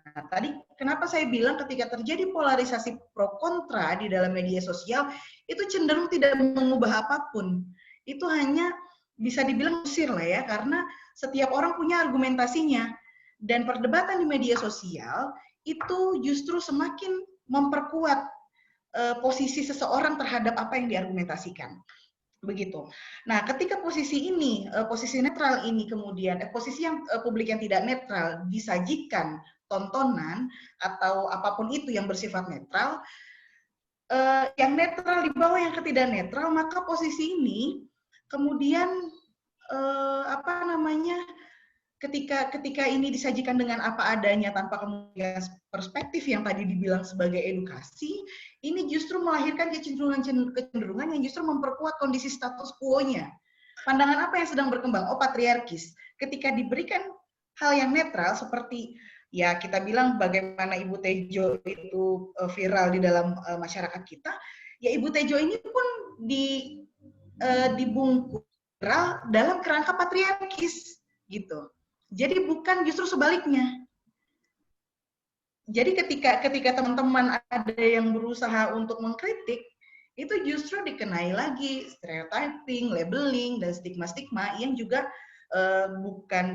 Nah, tadi kenapa saya bilang ketika terjadi polarisasi pro kontra di dalam media sosial, itu cenderung tidak mengubah apapun. Itu hanya bisa dibilang usir lah ya, karena setiap orang punya argumentasinya. Dan perdebatan di media sosial itu justru semakin memperkuat posisi seseorang terhadap apa yang diargumentasikan. Begitu. Nah, ketika posisi ini, posisi netral ini kemudian, posisi yang publik yang tidak netral disajikan tontonan atau apapun itu yang bersifat netral, yang netral di bawah yang ketidak netral, maka posisi ini kemudian ketika ini disajikan dengan apa adanya tanpa kemudian perspektif yang tadi dibilang sebagai edukasi, ini justru melahirkan kecenderungan yang justru memperkuat kondisi status quo-nya. Pandangan apa yang sedang berkembang? Oh, patriarkis. Ketika diberikan hal yang netral seperti ya kita bilang bagaimana Ibu Tejo itu viral di dalam masyarakat kita, ya Ibu Tejo ini pun dibungkus viral dalam kerangka patriarkis gitu. Jadi bukan justru sebaliknya. Jadi ketika teman-teman ada yang berusaha untuk mengkritik, itu justru dikenai lagi stereotyping, labeling, dan stigma-stigma yang juga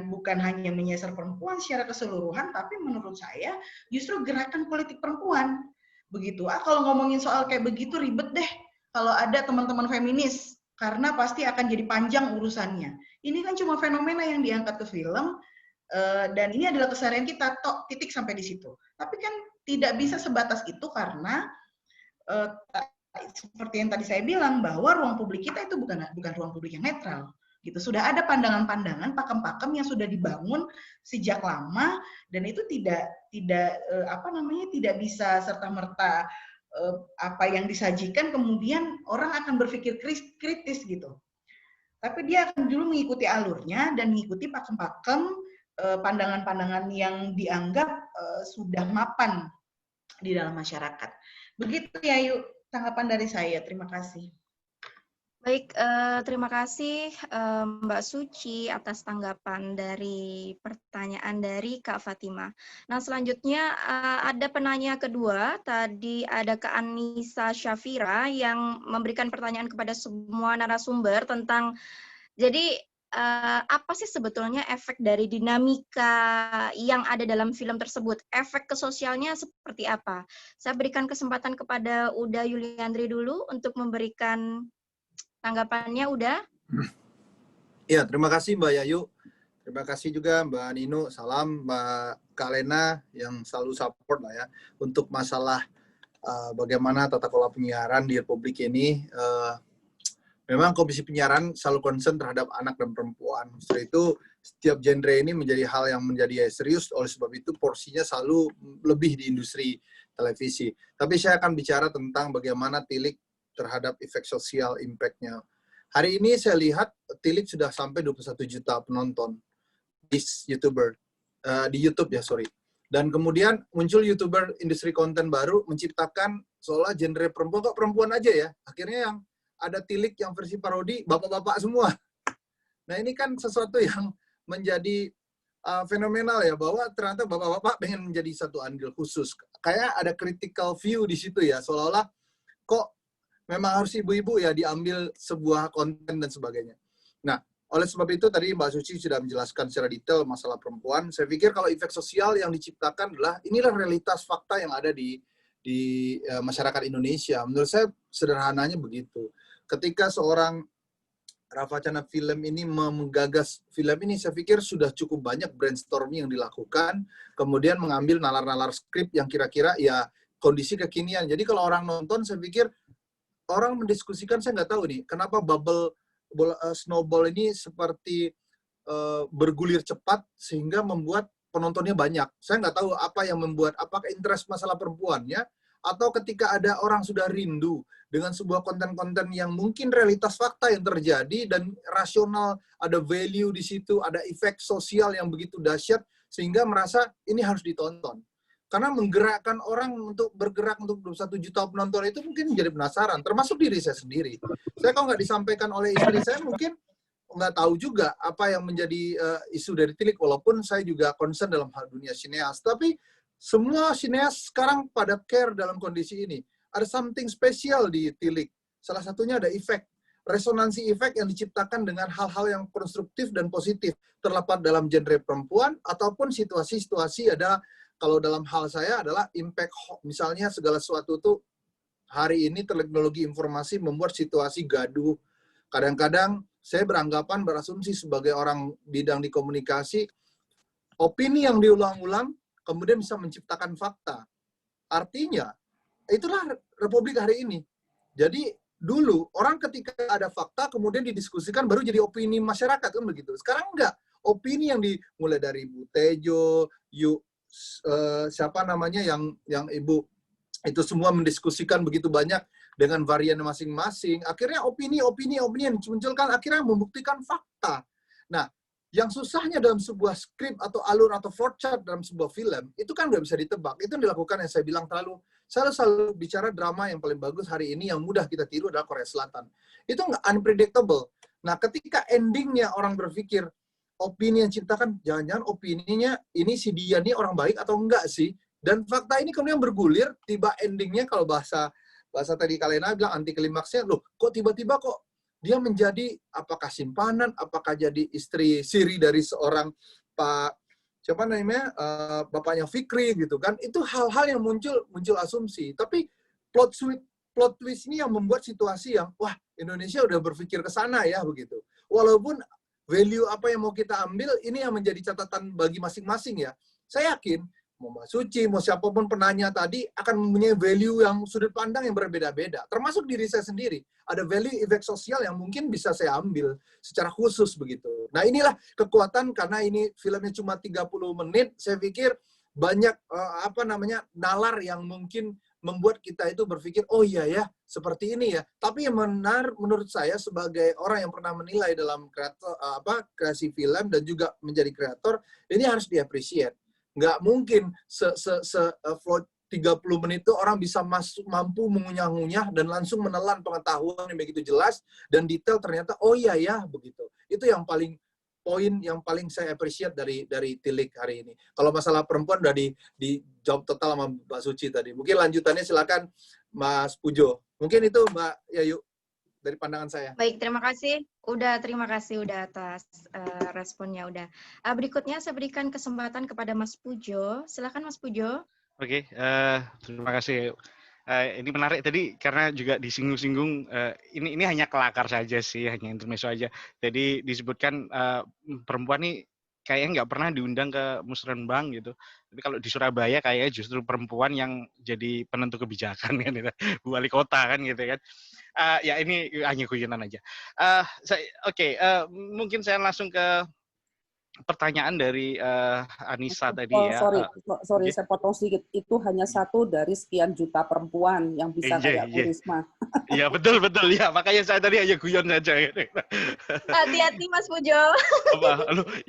bukan hanya menyasar perempuan secara keseluruhan, tapi menurut saya justru gerakan politik perempuan. Begitu. Kalau ngomongin soal kayak begitu ribet deh kalau ada teman-teman feminis, karena pasti akan jadi panjang urusannya. Ini kan cuma fenomena yang diangkat ke film, dan ini adalah keseharian kita, titik sampai di situ. Tapi kan tidak bisa sebatas itu karena seperti yang tadi saya bilang bahwa ruang publik kita itu bukan ruang publik yang netral. Gitu. Sudah ada pandangan-pandangan, pakem-pakem yang sudah dibangun sejak lama dan itu tidak bisa serta-merta apa yang disajikan kemudian orang akan berpikir kritis gitu. Tapi dia akan dulu mengikuti alurnya dan mengikuti pakem-pakem pandangan-pandangan yang dianggap sudah mapan di dalam masyarakat. Begitu ya, Yuk, tanggapan dari saya. Terima kasih. Baik, terima kasih Mbak Suci atas tanggapan dari pertanyaan dari Kak Fatima. Nah, selanjutnya ada penanya kedua, tadi ada Kak Anissa Syafira yang memberikan pertanyaan kepada semua narasumber tentang, jadi apa sih sebetulnya efek dari dinamika yang ada dalam film tersebut? Efek ke sosialnya seperti apa? Saya berikan kesempatan kepada Uda Yuliandri dulu untuk memberikan tanggapannya. Udah? Ya, terima kasih Mbak Yayu. Terima kasih juga Mbak Nino. Salam Mbak Kak Lena yang selalu support lah ya untuk masalah bagaimana tata kelola penyiaran di Republik ini. Memang Komisi Penyiaran selalu concern terhadap anak dan perempuan. Setelah itu setiap genre ini menjadi hal yang menjadi serius. Oleh sebab itu porsinya selalu lebih di industri televisi. Tapi saya akan bicara tentang bagaimana Tilik terhadap efek sosial impact-nya. Hari ini saya lihat Tilik sudah sampai 21 juta penonton di YouTube ya, sorry. Dan kemudian muncul YouTuber industri konten baru menciptakan seolah genre perempuan, kok perempuan aja ya. Akhirnya yang ada Tilik yang versi parodi bapak-bapak semua. Nah, ini kan sesuatu yang menjadi fenomenal ya, bahwa ternyata bapak-bapak pengen menjadi satu andil khusus. Kayak ada critical view di situ ya, seolah-olah kok memang harus ibu-ibu ya diambil sebuah konten dan sebagainya. Nah, oleh sebab itu tadi Mbak Suci sudah menjelaskan secara detail masalah perempuan. Saya pikir kalau efek sosial yang diciptakan adalah inilah realitas fakta yang ada di masyarakat Indonesia. Menurut saya sederhananya begitu. Ketika seorang Rafa Cana Film ini menggagas film ini, saya pikir sudah cukup banyak brainstorming yang dilakukan, kemudian mengambil nalar-nalar skrip yang kira-kira ya kondisi kekinian. Jadi kalau orang nonton, saya pikir orang mendiskusikan, saya nggak tahu nih, kenapa snowball ini seperti bergulir cepat sehingga membuat penontonnya banyak. Saya nggak tahu apa yang membuat, apakah interest masalah perempuannya, atau ketika ada orang sudah rindu dengan sebuah konten-konten yang mungkin realitas fakta yang terjadi dan rasional, ada value di situ, ada efek sosial yang begitu dahsyat, sehingga merasa ini harus ditonton. Karena menggerakkan orang untuk bergerak untuk 21 juta penonton itu mungkin menjadi penasaran, termasuk diri saya sendiri. Saya kalau nggak disampaikan oleh istri saya mungkin nggak tahu juga apa yang menjadi isu dari Tilik, walaupun saya juga concern dalam hal dunia sineas. Tapi semua sineas sekarang pada care dalam kondisi ini. Ada something spesial di Tilik. Salah satunya ada efek. Resonansi efek yang diciptakan dengan hal-hal yang konstruktif dan positif. Terlepas dalam genre perempuan ataupun situasi-situasi ada, kalau dalam hal saya adalah impact, misalnya segala sesuatu itu hari ini teknologi informasi membuat situasi gaduh. Kadang-kadang saya berasumsi sebagai orang bidang di komunikasi, opini yang diulang-ulang kemudian bisa menciptakan fakta. Artinya, itulah Republik hari ini. Jadi dulu orang ketika ada fakta kemudian didiskusikan baru jadi opini masyarakat, kan begitu. Sekarang enggak. Opini yang dimulai dari Bu Tejo, siapa namanya yang Ibu itu semua mendiskusikan begitu banyak dengan varian masing-masing. Akhirnya opini yang dimunculkan akhirnya membuktikan fakta. Nah, yang susahnya dalam sebuah skrip atau alur atau flowchart dalam sebuah film, itu kan nggak bisa ditebak. Itu yang dilakukan yang saya bilang saya selalu bicara drama yang paling bagus hari ini yang mudah kita tiru adalah Korea Selatan. Itu nggak unpredictable. Nah, ketika endingnya orang berpikir, opini yang ciptakan, jangan-jangan opininya ini si dia ini orang baik atau enggak sih? Dan fakta ini kemudian bergulir, tiba endingnya kalau bahasa tadi Kalena bilang anti klimaksnya, loh kok tiba-tiba kok dia menjadi apakah simpanan, apakah jadi istri siri dari seorang siapa namanya bapaknya Fikri gitu kan? Itu hal-hal yang muncul asumsi. Tapi plot twist ini yang membuat situasi yang wah Indonesia udah berpikir ke sana ya begitu. Walaupun value apa yang mau kita ambil ini yang menjadi catatan bagi masing-masing ya. Saya yakin mau Mbak Suci, mau siapapun penanya tadi akan mempunyai value yang sudut pandang yang berbeda-beda. Termasuk diri saya sendiri. Ada value efek sosial yang mungkin bisa saya ambil secara khusus begitu. Nah inilah kekuatan karena ini filmnya cuma 30 menit. Saya pikir banyak nalar yang mungkin membuat kita itu berpikir, oh iya ya, seperti ini ya. Tapi yang menurut saya sebagai orang yang pernah menilai dalam kreasi film dan juga menjadi kreator, ini harus diapresiasi. Nggak mungkin flow 30 menit itu orang bisa mampu mengunyah-ngunyah dan langsung menelan pengetahuan yang begitu jelas dan detail ternyata, oh iya ya, begitu. Itu yang poin yang paling saya appreciate dari Tilik hari ini. Kalau masalah perempuan udah dijawab total sama Mbak Suci tadi. Mungkin lanjutannya silakan Mas Pujo. Mungkin itu Mbak Yayu dari pandangan saya. Baik, terima kasih udah atas responnya udah. Berikutnya saya berikan kesempatan kepada Mas Pujo. Silakan Mas Pujo. Oke, terima kasih. Ini menarik tadi karena juga disinggung-singgung ini hanya kelakar saja sih, hanya intermezzo aja. Jadi disebutkan perempuan nih kayaknya nggak pernah diundang ke musrenbang gitu. Tapi kalau di Surabaya kayaknya justru perempuan yang jadi penentu kebijakan kan, gitu. Wali kota kan gitu kan. Ya ini hanya guyonan aja. Mungkin saya langsung ke pertanyaan dari Anissa tadi ya. Sorry, saya potong sedikit. Itu hanya satu dari sekian juta perempuan yang bisa kayak Bu Risma. Iya betul ya. Makanya saya tadi hanya guyon saja. Hati-hati Mas Pujo.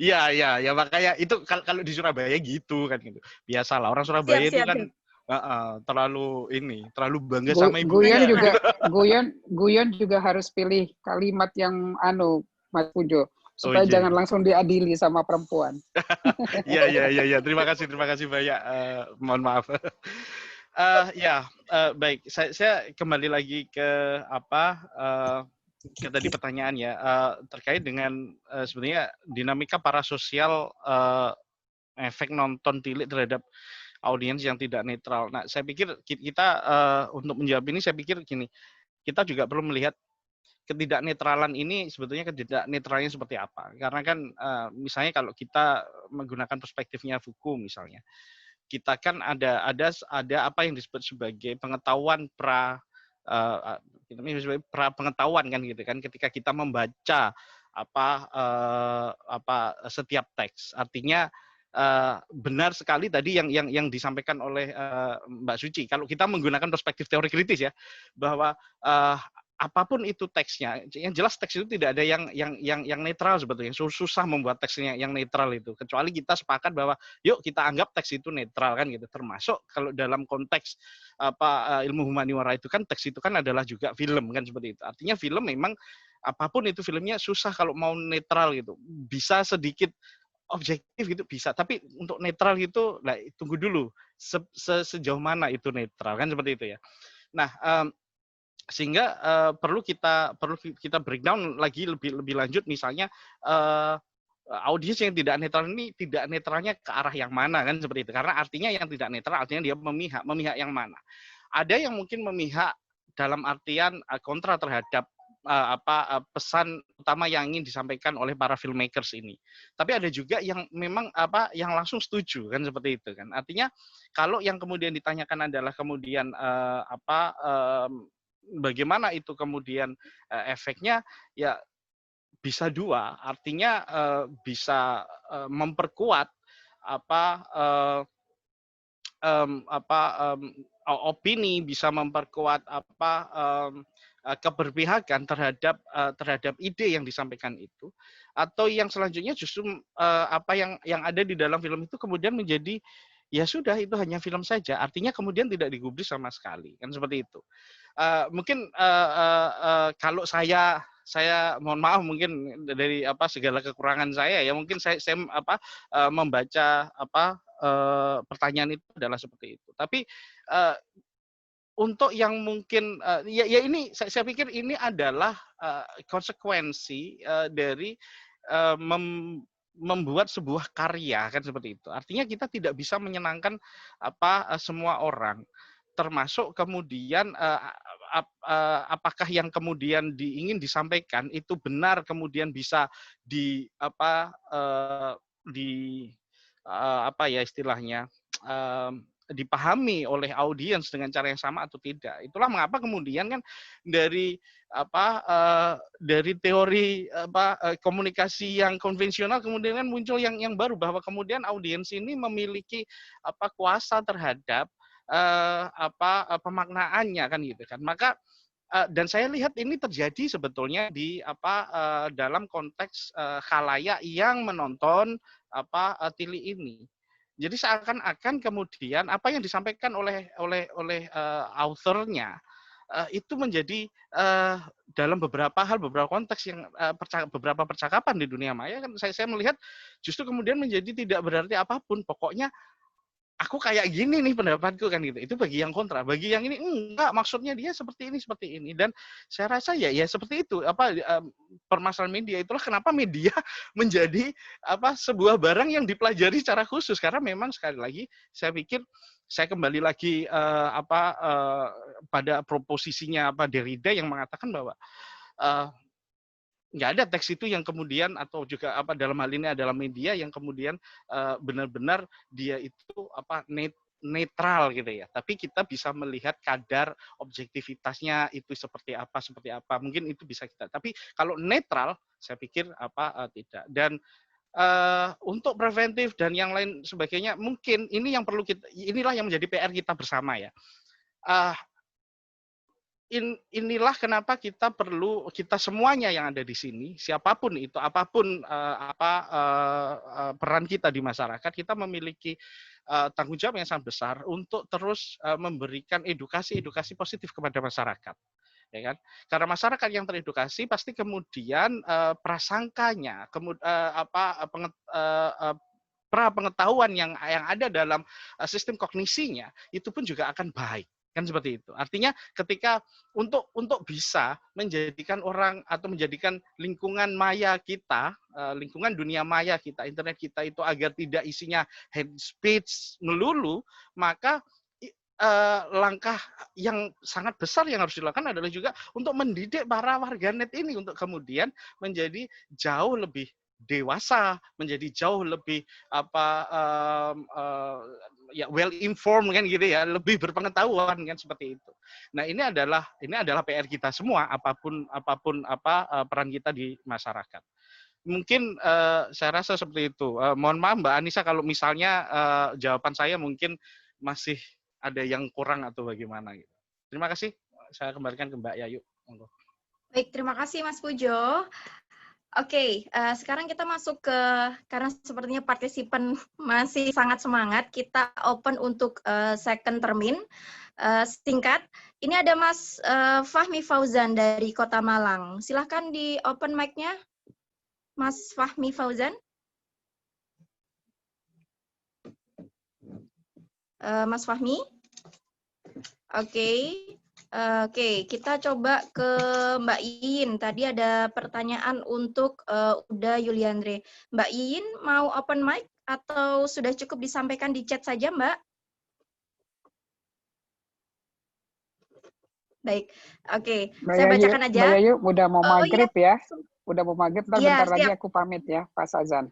Iya makanya itu kalau di Surabaya gitu kan gitu. Biasalah orang Surabaya itu kan terlalu bangga sama ibu. Guyon juga harus pilih kalimat yang Mas Pujo. Supaya jangan langsung diadili sama perempuan. Iya. Terima kasih banyak. Mohon maaf. Baik. Saya kembali lagi ke ke tadi pertanyaan ya terkait dengan sebenarnya dinamika parasosial efek nonton Tilik terhadap audiens yang tidak netral. Nah, saya pikir kita untuk menjawab ini saya pikir gini, kita juga perlu melihat ketidaknetralan ini sebetulnya ketidaknetralnya seperti apa? Karena kan misalnya kalau kita menggunakan perspektifnya Foucault misalnya, kita kan ada apa yang disebut sebagai pengetahuan pra pengetahuan kan gitu kan ketika kita membaca setiap teks. Artinya benar sekali tadi yang disampaikan oleh Mbak Suci. Kalau kita menggunakan perspektif teori kritis ya, bahwa apapun itu teksnya, yang jelas teks itu tidak ada yang netral sebetulnya. Susah membuat teksnya yang netral itu. Kecuali kita sepakat bahwa yuk kita anggap teks itu netral kan gitu. Termasuk kalau dalam konteks ilmu humaniora itu kan teks itu kan adalah juga film kan seperti itu. Artinya film memang apapun itu filmnya susah kalau mau netral gitu. Bisa sedikit objektif gitu bisa, tapi untuk netral gitu, nah tunggu dulu sejauh mana itu netral kan seperti itu ya. Nah, sehingga perlu kita breakdown lagi lebih lanjut, misalnya audiens yang tidak netral ini tidak netralnya ke arah yang mana kan seperti itu. Karena artinya yang tidak netral artinya dia memihak yang mana. Ada yang mungkin memihak dalam artian kontra terhadap pesan utama yang ingin disampaikan oleh para filmmakers ini. Tapi ada juga yang memang yang langsung setuju kan seperti itu kan. Artinya kalau yang kemudian ditanyakan adalah kemudian bagaimana itu kemudian efeknya, ya bisa dua. Artinya bisa memperkuat opini, bisa memperkuat keberpihakan terhadap ide yang disampaikan itu, atau yang selanjutnya justru apa yang ada di dalam film itu kemudian menjadi ya sudah itu hanya film saja, artinya kemudian tidak digubris sama sekali kan seperti itu. Mungkin kalau saya mohon maaf mungkin dari segala kekurangan saya ya, mungkin saya membaca pertanyaan itu adalah seperti itu. Tapi untuk yang mungkin ya ini saya pikir ini adalah konsekuensi dari membuat sebuah karya kan seperti itu. Artinya kita tidak bisa menyenangkan semua orang, termasuk kemudian apakah yang kemudian ingin disampaikan itu benar kemudian bisa istilahnya dipahami oleh audiens dengan cara yang sama atau tidak. Itulah mengapa kemudian kan dari teori komunikasi yang konvensional kemudian kan muncul yang baru, bahwa kemudian audiens ini memiliki kuasa terhadap pemaknaannya kan gitu kan. Maka dan saya lihat ini terjadi sebetulnya di dalam konteks khalayak yang menonton Tili ini. Jadi seakan-akan kemudian apa yang disampaikan oleh author-nya itu menjadi dalam beberapa konteks yang beberapa percakapan di dunia maya kan saya melihat justru kemudian menjadi tidak berarti apapun. Pokoknya aku kayak gini nih pendapatku kan gitu. Itu bagi yang kontra, bagi yang ini enggak, maksudnya dia seperti ini. Dan saya rasa ya seperti itu permasalahan media. Itulah kenapa media menjadi sebuah barang yang dipelajari secara khusus, karena memang sekali lagi saya pikir saya kembali lagi pada proposisinya Derrida yang mengatakan bahwa nggak ada teks itu yang kemudian atau juga dalam hal ini adalah media yang kemudian benar-benar dia itu netral gitu ya. Tapi kita bisa melihat kadar objektivitasnya itu seperti apa. Mungkin itu bisa kita. Tapi kalau netral saya pikir tidak. Dan untuk preventif dan yang lain sebagainya mungkin ini yang perlu inilah yang menjadi PR kita bersama ya. Inilah kenapa kita semuanya yang ada di sini, siapapun itu, apapun peran kita di masyarakat, kita memiliki tanggung jawab yang sangat besar untuk terus memberikan edukasi positif kepada masyarakat, ya kan? Karena masyarakat yang teredukasi pasti kemudian prasangkanya, pengetahuan yang ada dalam sistem kognisinya itu pun juga akan baik. Kan seperti itu. Artinya ketika untuk bisa menjadikan orang atau menjadikan lingkungan maya kita, lingkungan dunia maya kita, internet kita itu agar tidak isinya hate speech melulu, maka langkah yang sangat besar yang harus dilakukan adalah juga untuk mendidik para warganet ini untuk kemudian menjadi jauh lebih dewasa, menjadi jauh lebih well informed kan gitu ya, lebih berpengetahuan kan seperti itu. Nah, ini adalah PR kita semua apapun peran kita di masyarakat. mungkin saya rasa seperti itu. Mohon maaf Mbak Anissa kalau misalnya jawaban saya mungkin masih ada yang kurang atau bagaimana gitu. Terima kasih. Saya kembalikan ke Mbak Yayu. Baik, terima kasih Mas Pujo. Oke, sekarang kita masuk ke, karena sepertinya partisipan masih sangat semangat, kita open untuk second termin. Singkat, ini ada Mas Fahmi Fauzan dari Kota Malang. Silahkan di open mic-nya, Mas Fahmi Fauzan. Mas Fahmi? Oke. Oke, kita coba ke Mbak Iin. Tadi ada pertanyaan untuk Uda Yuliandre. Mbak Iin mau open mic atau sudah cukup disampaikan di chat saja, Mbak? Baik, oke. Saya bacakan aja. Mbak Yayu, udah mau maghrib ya? Udah mau maghrib, ntar Ya, bentar lagi aku pamit ya, pas azan.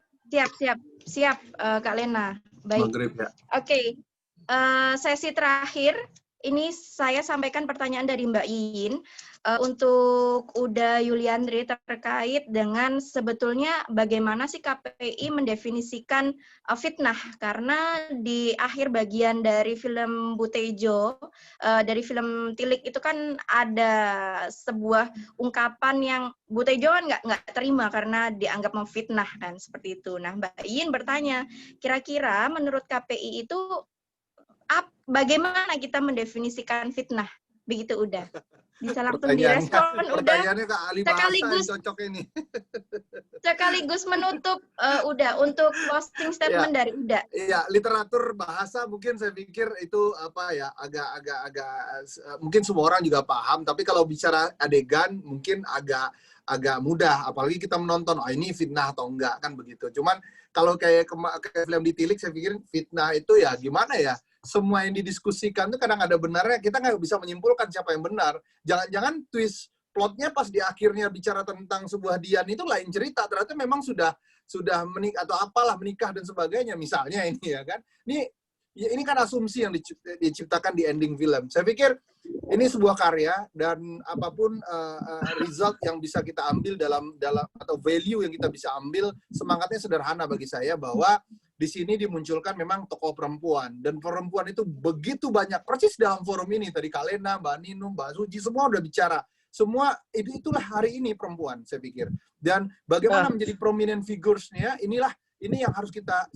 Siap, Kak Lena. Baik. Maghrib ya. Oke, sesi terakhir. Ini saya sampaikan pertanyaan dari Mbak Iin untuk Uda Yuliandre terkait dengan sebetulnya bagaimana sih KPI mendefinisikan fitnah, karena di akhir bagian dari film Butejo, dari film Tilik itu kan ada sebuah ungkapan yang Butejo kan nggak terima karena dianggap memfitnah kan, seperti itu. Nah, Mbak Iin bertanya, kira-kira menurut KPI itu bagaimana kita mendefinisikan fitnah? Begitu udah. Bisa langsung direspon udah. Pertanyaannya Kak Ali Bahasa yang cocok ini. Sekaligus menutup udah untuk closing statement dari Uda. Iya, literatur bahasa mungkin saya pikir itu apa ya, agak mungkin semua orang juga paham, tapi kalau bicara adegan mungkin agak mudah, apalagi kita menonton, ini fitnah atau enggak, kan begitu. Cuman kalau kayak film di Tilik, saya pikir fitnah itu ya gimana ya, semua yang didiskusikan itu kadang ada benarnya, kita nggak bisa menyimpulkan siapa yang benar. Jangan-jangan twist plotnya pas di akhirnya bicara tentang sebuah Dian itu lain cerita, ternyata memang sudah menikah atau apalah, menikah dan sebagainya, misalnya ini ya kan. Ini kan asumsi yang diciptakan di ending film. Saya pikir ini sebuah karya, dan apapun result yang bisa kita ambil dalam atau value yang kita bisa ambil, semangatnya sederhana bagi saya, bahwa di sini dimunculkan memang tokoh perempuan, dan perempuan itu begitu banyak, persis dalam forum ini tadi Kak Lena, Mbak Ninum, Mbak Suci, semua udah bicara. Semua itulah hari ini perempuan, saya pikir. Dan bagaimana menjadi prominent figures-nya, ini yang harus kita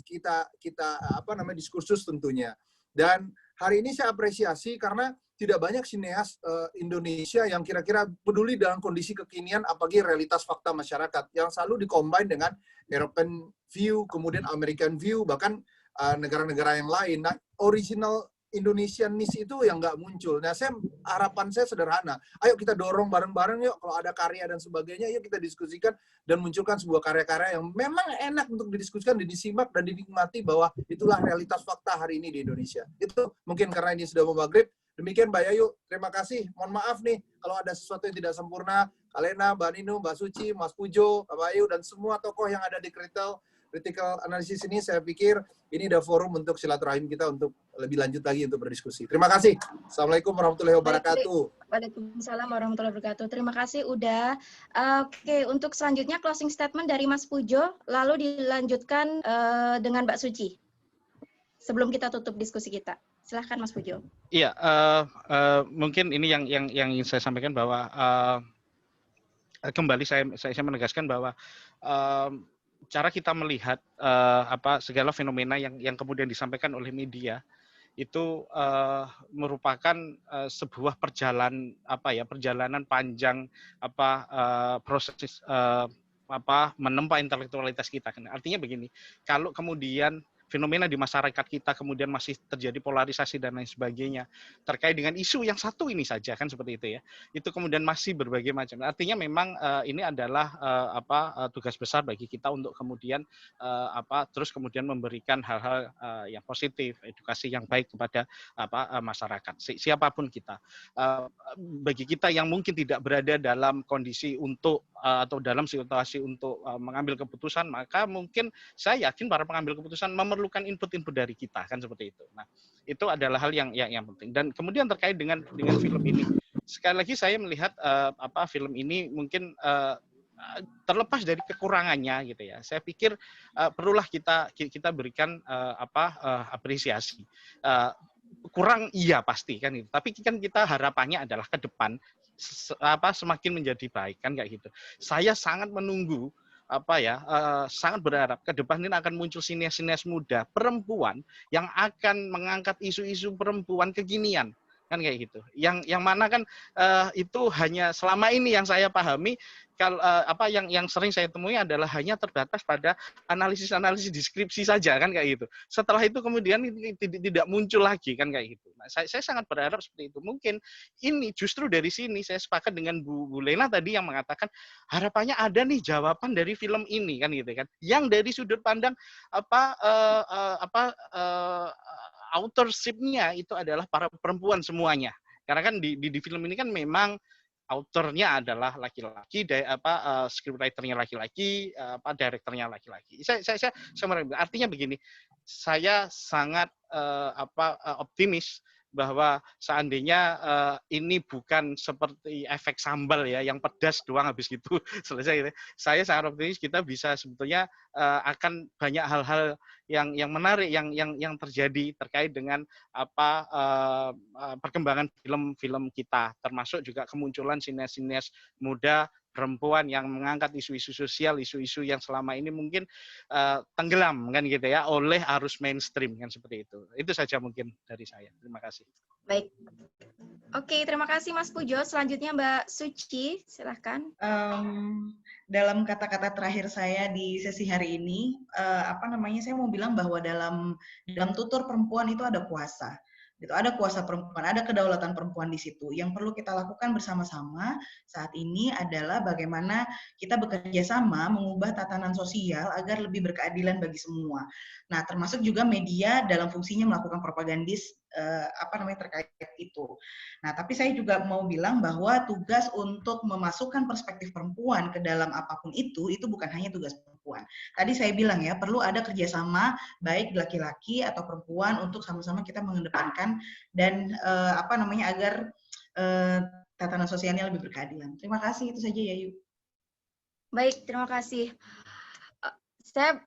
diskursus tentunya. Dan hari ini saya apresiasi karena tidak banyak sineas Indonesia yang kira-kira peduli dalam kondisi kekinian, apalagi realitas fakta masyarakat, yang selalu dikombin dengan European view, kemudian American view, bahkan negara-negara yang lain. Nah, original Indonesianis itu yang nggak muncul. Nah, harapan saya sederhana. Ayo kita dorong bareng-bareng yuk, kalau ada karya dan sebagainya, yuk kita diskusikan dan munculkan sebuah karya-karya yang memang enak untuk didiskusikan, disimak, dan dinikmati, bahwa itulah realitas fakta hari ini di Indonesia. Itu mungkin karena ini sudah mau maghrib. Demikian Mbak Yayu, terima kasih. Mohon maaf nih kalau ada sesuatu yang tidak sempurna. Kak Lena, Mbak Ninu, Mbak Suci, Mas Pujo, Mbak Bayu, dan semua tokoh yang ada di critical analysis ini, saya pikir ini ada forum untuk silaturahim kita untuk lebih lanjut lagi untuk berdiskusi. Terima kasih. Assalamualaikum warahmatullahi wabarakatuh. Waalaikumsalam warahmatullahi wabarakatuh. Terima kasih udah. Oke, untuk selanjutnya closing statement dari Mas Pujo, lalu dilanjutkan dengan Mbak Suci. Sebelum kita tutup diskusi kita. Silahkan Mas Pujo. Iya, mungkin ini yang ingin saya sampaikan, bahwa kembali saya menegaskan bahwa cara kita melihat segala fenomena yang kemudian disampaikan oleh media itu merupakan sebuah perjalanan panjang proses menempa intelektualitas kita. Artinya begini, kalau kemudian fenomena di masyarakat kita kemudian masih terjadi polarisasi dan lain sebagainya terkait dengan isu yang satu ini saja, kan seperti itu ya, itu kemudian masih berbagai macam. Artinya memang ini adalah tugas besar bagi kita untuk kemudian terus kemudian memberikan hal-hal yang positif, edukasi yang baik kepada masyarakat, siapapun kita. Bagi kita yang mungkin tidak berada dalam kondisi untuk atau dalam situasi untuk mengambil keputusan, maka mungkin saya yakin para pengambil keputusan memerlukan input-input dari kita, kan seperti itu. Nah, itu adalah hal yang penting. Dan kemudian terkait dengan film ini, sekali lagi saya melihat film ini mungkin terlepas dari kekurangannya gitu ya, saya pikir perlulah kita berikan apresiasi. Kurang iya pasti kan gitu, tapi kan kita harapannya adalah ke depan semakin menjadi baik kan kayak gitu. Saya sangat menunggu sangat berharap ke depan ini akan muncul sinias-sinias muda perempuan yang akan mengangkat isu-isu perempuan kekinian kan kayak gitu. Yang mana kan itu hanya selama ini yang saya pahami kalau yang sering saya temui adalah hanya terbatas pada analisis deskripsi saja kan kayak gitu. Setelah itu kemudian tidak muncul lagi kan kayak gitu. Nah, saya sangat berharap seperti itu. Mungkin ini justru dari sini saya sepakat dengan Bu Lena tadi yang mengatakan harapannya ada nih jawaban dari film ini kan gitu kan. Yang dari sudut pandang authorship-nya itu adalah para perempuan semuanya. Karena kan di film ini kan memang autornya adalah laki-laki, scriptwriter-nya laki-laki, direkturnya laki-laki. Saya artinya begini, saya sangat optimis bahwa seandainya ini bukan seperti efek sambal ya, yang pedas doang habis gitu selesai. Saya sangat optimis kita bisa sebetulnya akan banyak hal-hal yang menarik yang terjadi terkait dengan perkembangan film-film kita, termasuk juga kemunculan sinias-sinias muda perempuan yang mengangkat isu-isu sosial, isu-isu yang selama ini mungkin tenggelam kan gitu ya oleh arus mainstream kan seperti itu. Itu saja mungkin dari saya. Terima kasih. Baik. Oke, terima kasih Mas Pujo. Selanjutnya Mbak Suci, silahkan. Dalam kata-kata terakhir saya di sesi hari ini, saya mau bilang bahwa dalam tutur perempuan itu ada kuasa. Gitu, ada kuasa perempuan, ada kedaulatan perempuan di situ. Yang perlu kita lakukan bersama-sama saat ini adalah bagaimana kita bekerja sama mengubah tatanan sosial agar lebih berkeadilan bagi semua. Nah, termasuk juga media dalam fungsinya melakukan propagandis terkait itu. Nah, tapi saya juga mau bilang bahwa tugas untuk memasukkan perspektif perempuan ke dalam apapun itu bukan hanya tugas perempuan. Tadi saya bilang ya, perlu ada kerjasama baik laki-laki atau perempuan untuk sama-sama kita mengedepankan dan agar tatanan sosialnya lebih berkeadilan. Terima kasih, itu saja Yayu. Baik, terima kasih. Saya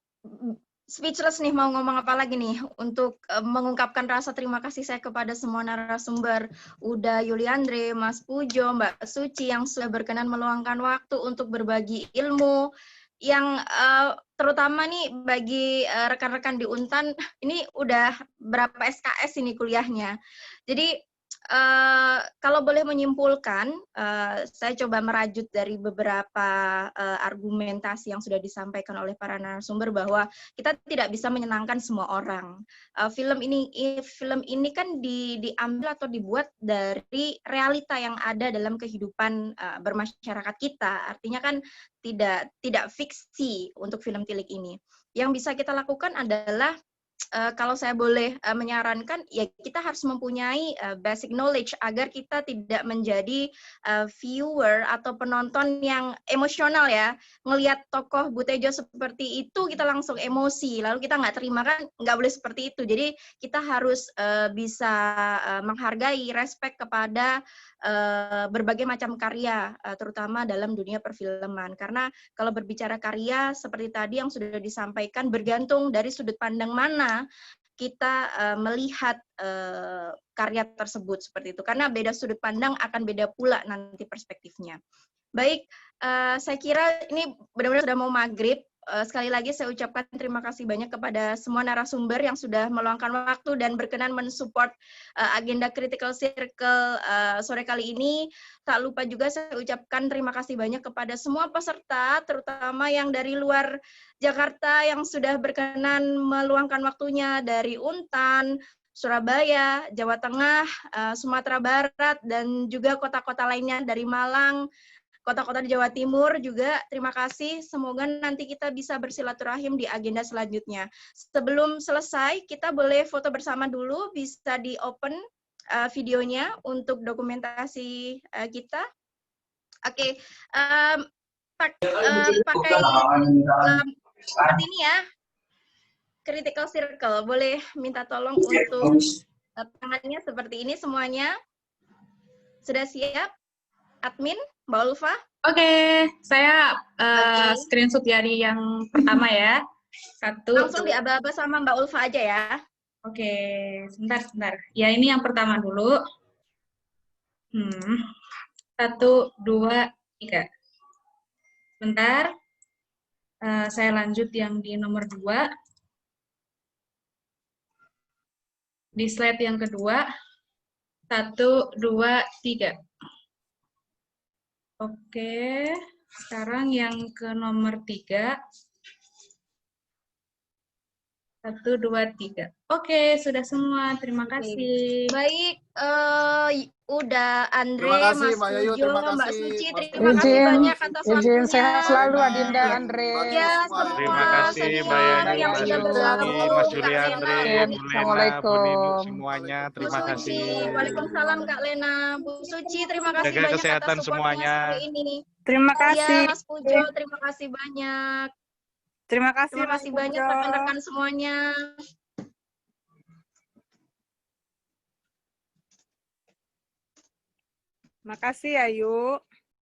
speechless nih, mau ngomong apa lagi nih untuk mengungkapkan rasa terima kasih saya kepada semua narasumber, Uda Yuliandre, Mas Pujo, Mbak Suci yang sudah berkenan meluangkan waktu untuk berbagi ilmu yang terutama nih bagi rekan-rekan di Untan, ini udah berapa SKS ini kuliahnya. Jadi kalau boleh menyimpulkan, saya coba merajut dari beberapa argumentasi yang sudah disampaikan oleh para narasumber bahwa kita tidak bisa menyenangkan semua orang. Film ini kan diambil atau dibuat dari realita yang ada dalam kehidupan bermasyarakat kita. Artinya kan tidak fiksi untuk film Tilik ini. Yang bisa kita lakukan adalah kalau saya boleh menyarankan, ya kita harus mempunyai basic knowledge agar kita tidak menjadi viewer atau penonton yang emosional ya. Ngelihat tokoh Bu Tejo seperti itu, kita langsung emosi, lalu kita nggak terima kan, nggak boleh seperti itu. Jadi kita harus bisa menghargai, respect kepada berbagai macam karya, terutama dalam dunia perfilman. Karena kalau berbicara karya, seperti tadi yang sudah disampaikan, bergantung dari sudut pandang mana kita melihat karya tersebut seperti itu. Karena beda sudut pandang akan beda pula nanti perspektifnya. Baik, saya kira ini benar-benar sudah mau maghrib. Sekali lagi saya ucapkan terima kasih banyak kepada semua narasumber yang sudah meluangkan waktu dan berkenan mensupport agenda Critical Circle sore kali ini. Tak lupa juga saya ucapkan terima kasih banyak kepada semua peserta, terutama yang dari luar Jakarta yang sudah berkenan meluangkan waktunya dari Untan, Surabaya, Jawa Tengah, Sumatera Barat, dan juga kota-kota lainnya dari Malang, kota-kota di Jawa Timur juga. Terima kasih. Semoga nanti kita bisa bersilaturahim di agenda selanjutnya. Sebelum selesai, kita boleh foto bersama dulu. Bisa di-open videonya untuk dokumentasi kita. Oke. Pakai seperti ini ya. Critical Circle. Boleh minta tolong untuk tangannya seperti ini semuanya. Sudah siap? Admin, Mbak Ulfa? Oke, saya screenshot dari yang pertama ya. Langsung diaba-aba sama Mbak Ulfa aja ya. Oke, sebentar. Ya, ini yang pertama dulu. 1, 2, 3. Sebentar. Saya lanjut yang di nomor 2. Di slide yang kedua. 1, 2, 3. Oke, sekarang yang ke nomor 3. 1, 2, 3. Oke, sudah semua. Terima kasih. Baik, udah Andre, Terima kasih, Mas Mbak Yayu, Pujo, terima Mbak kasih, Suci, Mas terima kasih Izin, banyak atas waktunya. sehat selalu Rena, Adinda, Andre. Ya, Terima semua kasih Mbak senior Yayu, yang Mbak sudah Suci, bergabung, Mas Kak Juliandre, Lena, Bu Lena, Bu Ninu, semuanya. Bu Terima Suci. kasih. Waalaikumsalam Kak Lena. Bu Suci, terima kasih Jaga banyak kesehatan atas supportnya semuanya. sore ini. Terima kasih. Iya, Mas Pujo, terima kasih banyak. Terima kasih, Terima Mas kasih banyak Pujo. rekan-rekan semuanya. Makasih Ayu.